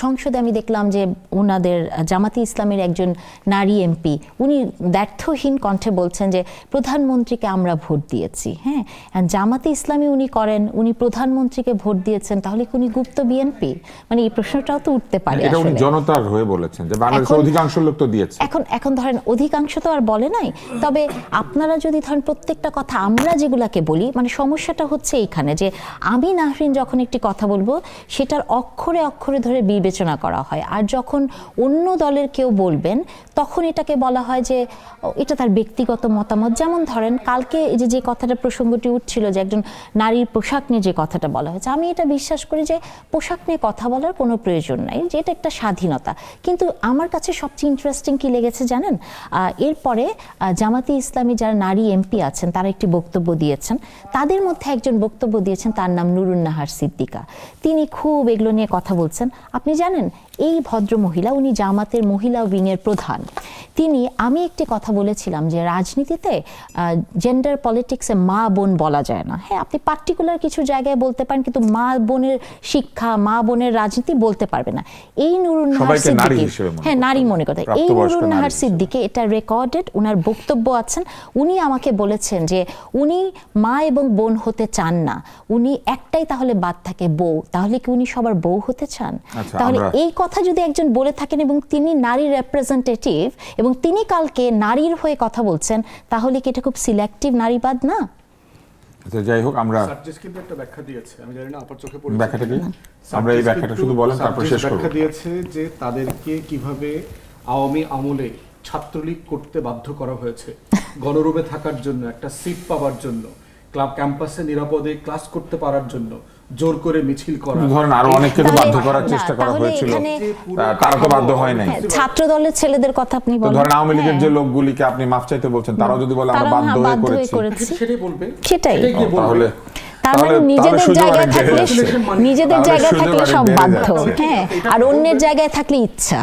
Speaker 3: সংসদে আমি দেখলাম যে ওনাদের জামাতি ইসলামের একজন নারী এমপি, উনি ব্যর্থহীন কণ্ঠে বলছেন যে প্রধানমন্ত্রীকে আমরা ভোট দিয়েছি। হ্যাঁ, জামাতি ইসলামী উনি করেন, উনি প্রধানমন্ত্রীকে ভোট দিয়েছেন, তাহলে কি উনি গুপ্ত বিএনপি? মানে এই প্রশ্নটাও তো উঠতে পারে।
Speaker 1: এটা উনি জনতার হয়ে বলেছেন যে বাংলাদেশের অধিকাংশ লোক তো দিয়েছে।
Speaker 3: এখন ধরেন অধিকাংশ তো আর বলে নাই, তবে আপনারা যদি ধরেন প্রত্যেকটা কথা আমরা যেগুলাকে বলি, মানে সমস্যাটা হচ্ছে এইখানে যে আমি নাহরিন যখন একটি কথা বলবো সেটার অক্ষরে অক্ষরে ধরে বিবেচনা করা হয়, আর যখন অন্য দলের কেউ বলবেন তখন এটাকে বলা হয় যে এটা তার ব্যক্তিগত মতামত। যেমন ধরেন কালকে যে কথাটা প্রসঙ্গটি উঠছিল যে একজন নারীর পোশাক নিয়ে যে কথাটা বলা হয়েছে, আমি এটা বিশ্বাস করি যে পোশাক নিয়ে কথা বলার কোনো প্রয়োজন নাই, যে এটা একটা স্বাধীনতা। কিন্তু আমার কাছে সবচেয়ে ইন্টারেস্টিং কি লেগেছে জানেন? এরপরে জামাতি ইসলামী যারা নারী এমপি আছেন তারা একটি বক্তব্য দিয়েছেন, তাদের মধ্যে একজন বক্তব্য দিয়েছেন, তার নাম নুরুন নাহার সিদ্দিকা। তিনি খুব এগুলো নিয়ে কথা বলছেন। আপনি জানেন এই ভদ্র মহিলা, উনি জামাতের মহিলা উইংয়ের প্রধান। তিনি, আমি একটি কথা বলেছিলাম যে রাজনীতিতে জেন্ডার পলিটিক্সে মা বোন বলা যায় না। হ্যাঁ, আপনি পার্টিকুলার কিছু জায়গায় বলতে পারেন, কিন্তু মা বোনের শিক্ষা, মা বোনের রাজনীতি বলতে পারবে না। এই নুরুন নাহার সিদ্দিকী, হ্যাঁ নারী মনে করতে, এই নুরুন নাহার সিদ্দিকী, এটা রেকর্ডেড, ওনার বক্তব্য আছেন। উনি আমাকে বলেছেন যে উনি মা এবং বোন হতে চান না, উনি একটাই তাহলে বাদ থাকে বউ। তাহলে কি উনি সবার বউ হতে চান? তাহলে এই কথা যদি একজন বলে থাকেন এবং তিনি নারী রিপ্রেজেন্টেটিভ এবং তিনি কালকে নারীর হয়ে কথা বলছেন, তাহলে কি এটা খুব সিলেক্টিভ নারীবাদ না?
Speaker 1: আচ্ছা, যাই হোক, আমরা
Speaker 2: সার্জিস কিন্তু একটা ব্যাখ্যা দিয়েছে, আমি জানি না আপনার চোখে পড়েছে
Speaker 1: ব্যাখ্যাটা কি, আমরা এই ব্যাখ্যাটা শুধু বলেন তারপর শেষ করব।
Speaker 2: ব্যাখ্যা দিয়েছে যে তাদেরকে কিভাবে আওয়ামী আমলে ছাত্রলীগ করতে বাধ্য করা হয়েছে, গণরুমে থাকার জন্য, একটা সিট পাওয়ার জন্য, ক্লাব ক্যাম্পাসে নিরাপদে ক্লাস করতে পারার জন্য জোর করে মিছিল করা,
Speaker 1: ধরেন আরো অনেককে তো বাধ্য করার চেষ্টা করা হয়েছিল, তারা তো বাধ্য হয় নাই।
Speaker 3: ছাত্র দলের ছেলেদের কথা আপনি বলেন,
Speaker 1: ধরেন আওয়ামী লীগের যে লোকগুলিকে আপনি মাফ চাইতে বলছেন, তারাও যদি বলে আমরা বাধ্য হয়ে করেছি,
Speaker 2: সেটাই বলবে,
Speaker 3: সেটাই।
Speaker 1: তাহলে
Speaker 3: তার মানে নিজেদের জায়গায় থাকলে, নিজেদের জায়গায় থাকলে সব বাধ্য, হ্যাঁ, আর অন্যের জায়গায় থাকলে ইচ্ছা।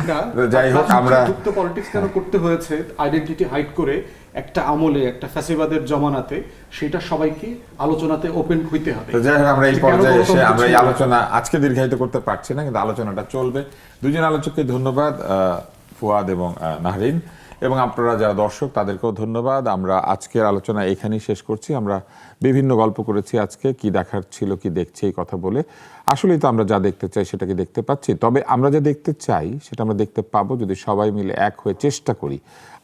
Speaker 1: যাই হোক, আমরা
Speaker 2: গুপ্ত পলিটিক্স কেন করতে হয়েছে আইডেন্টিটি হাইড করে একটা আমলে, একটা ফ্যাসিবাদের জমানাতে, সেটা সবাইকে আলোচনাতে ওপেন হইতে হবে।
Speaker 1: যাই হোক, আমরা এই পর্যায়ে এসে আমরা এই আলোচনা আজকে দীর্ঘায়িত করতে পারছি না, কিন্তু আলোচনাটা চলবে। দুজন আলোচককে ধন্যবাদ, ফুয়াদ এবং নাহরিন, এবং আপনারা যারা দর্শক তাদেরকেও ধন্যবাদ। আমরা আজকের আলোচনা এখানেই শেষ করছি। আমরা বিভিন্ন গল্প করেছি আজকে, কি দেখার ছিল, কি দেখছি এই কথা বলে। আসলেই তো আমরা যা দেখতে চাই সেটাকে দেখতে পাচ্ছি, তবে আমরা যা দেখতে চাই সেটা আমরা দেখতে পাবো যদি সবাই মিলে এক হয়ে চেষ্টা করি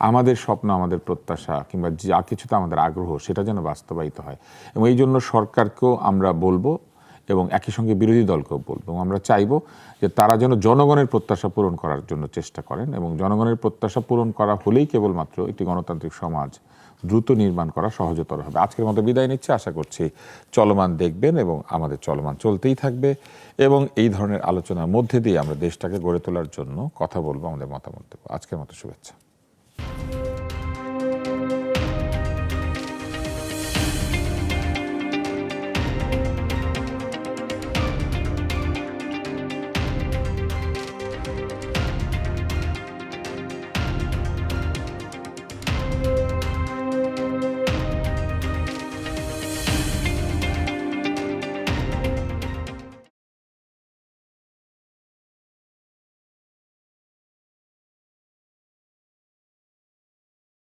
Speaker 1: আমাদের স্বপ্ন, আমাদের প্রত্যাশা কিংবা যা কিছুতে আমাদের আগ্রহ সেটা যেন বাস্তবায়িত হয়। এবং এই জন্য সরকারকেও আমরা বলবো এবং একই সঙ্গে বিরোধী দলকেও বলবো, আমরা চাইবো যে তারা যেন জনগণের প্রত্যাশা পূরণ করার জন্য চেষ্টা করেন, এবং জনগণের প্রত্যাশা পূরণ করা হলেই কেবলমাত্র একটি গণতান্ত্রিক সমাজ দ্রুত নির্মাণ করা সহজতর হবে। আজকের মতো বিদায় নিচ্ছে, আশা করছি চলমান দেখবেন এবং আমাদের চলমান চলতেই থাকবে, এবং এই ধরনের আলোচনার মধ্যে দিয়ে আমরা দেশটাকে গড়ে তোলার জন্য কথা বলবো, আমাদের মতামত দেবো। আজকের মতো শুভেচ্ছা।